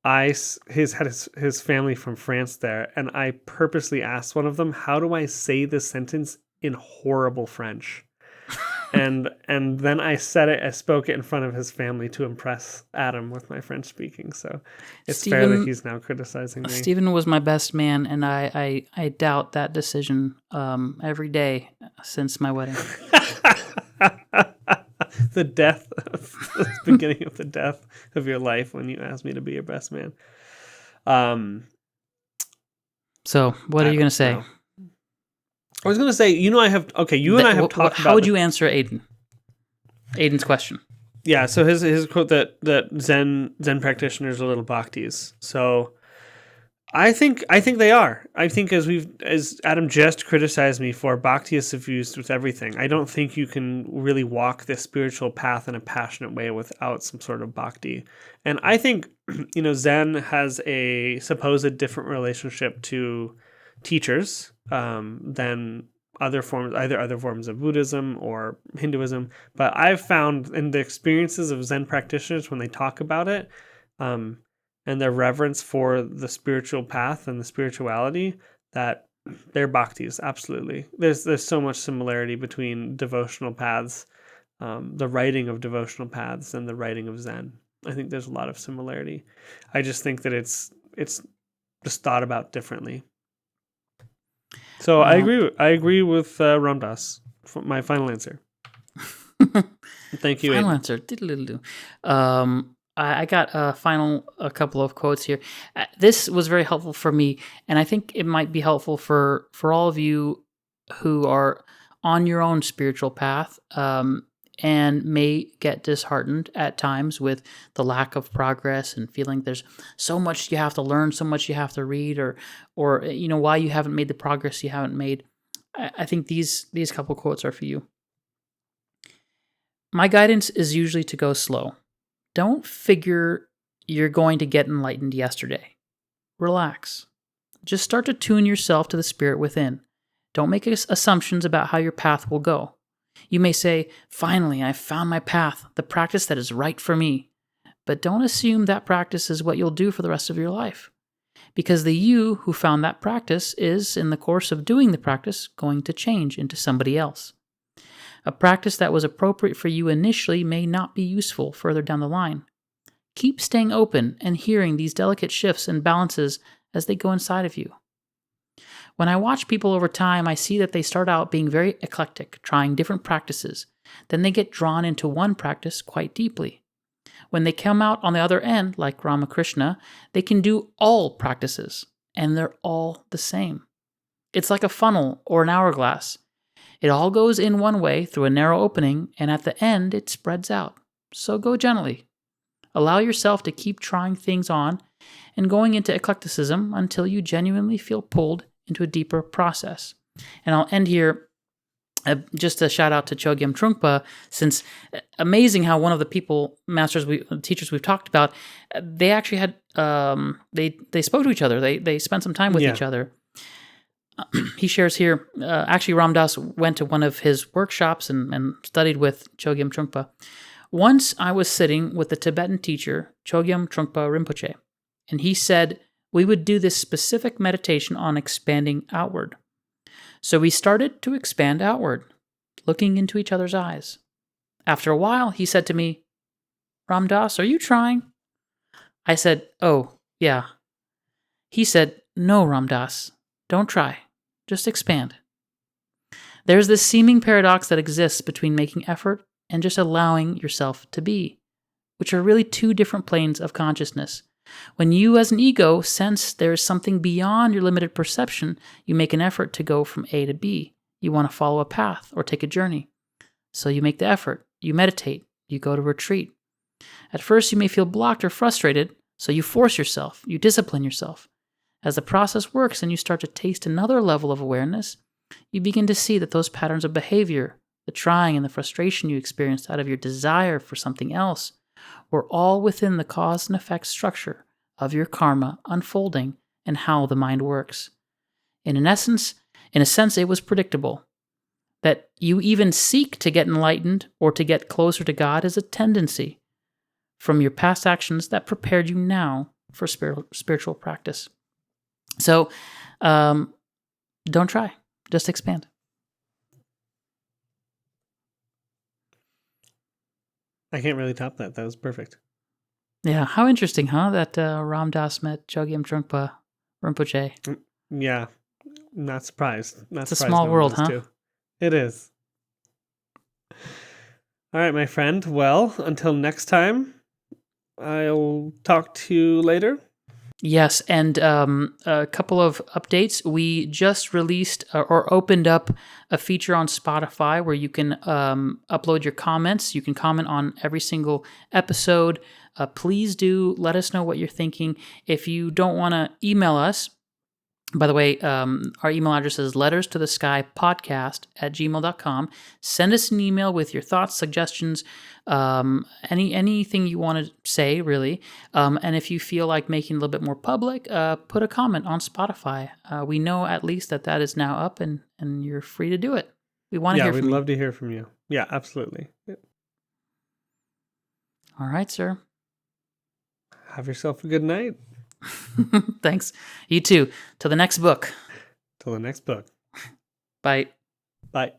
Speaker 1: his family from France there, and I purposely asked one of them, "How do I say this sentence in horrible French?" and then I spoke it in front of his family to impress Adam with my French speaking. So it's fair that he's now criticizing me.
Speaker 2: Stephen was my best man, and I doubt that decision every day since my wedding.
Speaker 1: The beginning of the death of your life when you asked me to be your best man.
Speaker 2: So what are you going to say?
Speaker 1: Know. I was going to say, and I have talked about...
Speaker 2: How would you answer Aiden's question?
Speaker 1: Yeah, so his quote that Zen practitioners are little bhaktis. So I think they are. I think as Adam just criticized me for, bhakti is suffused with everything. I don't think you can really walk this spiritual path in a passionate way without some sort of bhakti. And I think, Zen has a supposed different relationship to teachers than other forms of Buddhism or Hinduism. But I've found in the experiences of Zen practitioners when they talk about it, and their reverence for the spiritual path and the spirituality, that they're bhaktis, absolutely. There's so much similarity between devotional paths, the writing of devotional paths and the writing of Zen. I think there's a lot of similarity. I just think that it's just thought about differently. So I agree with Ramdas. My final answer. Thank you.
Speaker 2: Final
Speaker 1: Aiden.
Speaker 2: answer. I got a couple of quotes here. This was very helpful for me, and I think it might be helpful for all of you who are on your own spiritual path and may get disheartened at times with the lack of progress and feeling there's so much you have to learn, so much you have to read, or why you haven't made the progress you haven't made. I think these couple quotes are for you. My guidance is usually to go slow. Don't figure you're going to get enlightened yesterday. Relax. Just start to tune yourself to the spirit within. Don't make assumptions about how your path will go. You may say, finally, I've found my path, the practice that is right for me. But don't assume that practice is what you'll do for the rest of your life. Because the you who found that practice is, in the course of doing the practice, going to change into somebody else. A practice that was appropriate for you initially may not be useful further down the line. Keep staying open and hearing these delicate shifts and balances as they go inside of you. When I watch people over time, I see that they start out being very eclectic, trying different practices. Then they get drawn into one practice quite deeply. When they come out on the other end, like Ramakrishna, they can do all practices, and they're all the same. It's like a funnel or an hourglass. It all goes in one way through a narrow opening, and at the end, it spreads out. So go gently. Allow yourself to keep trying things on and going into eclecticism until you genuinely feel pulled into a deeper process. And I'll end here just a shout out to Chogyam Trungpa, since amazing how one of the teachers we've talked about, they actually had, they spoke to each other. They spent some time with each other. He shares here, actually Ram Dass went to one of his workshops and studied with Chogyam Trungpa. Once I was sitting with the Tibetan teacher, Chogyam Trungpa Rinpoche, and he said we would do this specific meditation on expanding outward. So we started to expand outward, looking into each other's eyes. After a while, he said to me, Ram Dass, are you trying? I said, oh, yeah. He said, no, Ram Dass, don't try. Just expand. There's this seeming paradox that exists between making effort and just allowing yourself to be, which are really two different planes of consciousness. When you as an ego sense there is something beyond your limited perception, you make an effort to go from A to B. You want to follow a path or take a journey. So you make the effort, you meditate, you go to retreat. At first you may feel blocked or frustrated, so you force yourself, you discipline yourself. As the process works and you start to taste another level of awareness, you begin to see that those patterns of behavior the trying, and the frustration you experienced out of your desire for something else were all within the cause and effect structure of your karma unfolding and how the mind works. In a sense, it was predictable. That you even seek to get enlightened or to get closer to God is a tendency from your past actions that prepared you now for spiritual practice. So, don't try. Just expand.
Speaker 1: I can't really top that. That was perfect.
Speaker 2: Yeah, how interesting, huh? That Ram Dass met Chogyam Trungpa Rinpoche.
Speaker 1: Yeah, not surprised.
Speaker 2: It's a small world, huh?
Speaker 1: Too. It is. All right, my friend. Well, until next time, I'll talk to you later.
Speaker 2: Yes, and a couple of updates. We just released or opened up a feature on Spotify where you can upload your comments. You can comment on every single episode. Please do let us know what you're thinking. If you don't want to email us, by the way, our email address is letterstothe_sky_podcast@gmail.com. Send us an email with your thoughts, suggestions, anything you want to say, really. And if you feel like making it a little bit more public, put a comment on Spotify. We know at least that is now up, and you're free to do it. We want to hear from you.
Speaker 1: Yeah, we'd love to hear from you. Yeah, absolutely.
Speaker 2: All right, sir.
Speaker 1: Have yourself a good night.
Speaker 2: Thanks. You too. Till the next book.
Speaker 1: Till the next book.
Speaker 2: Bye.
Speaker 1: Bye.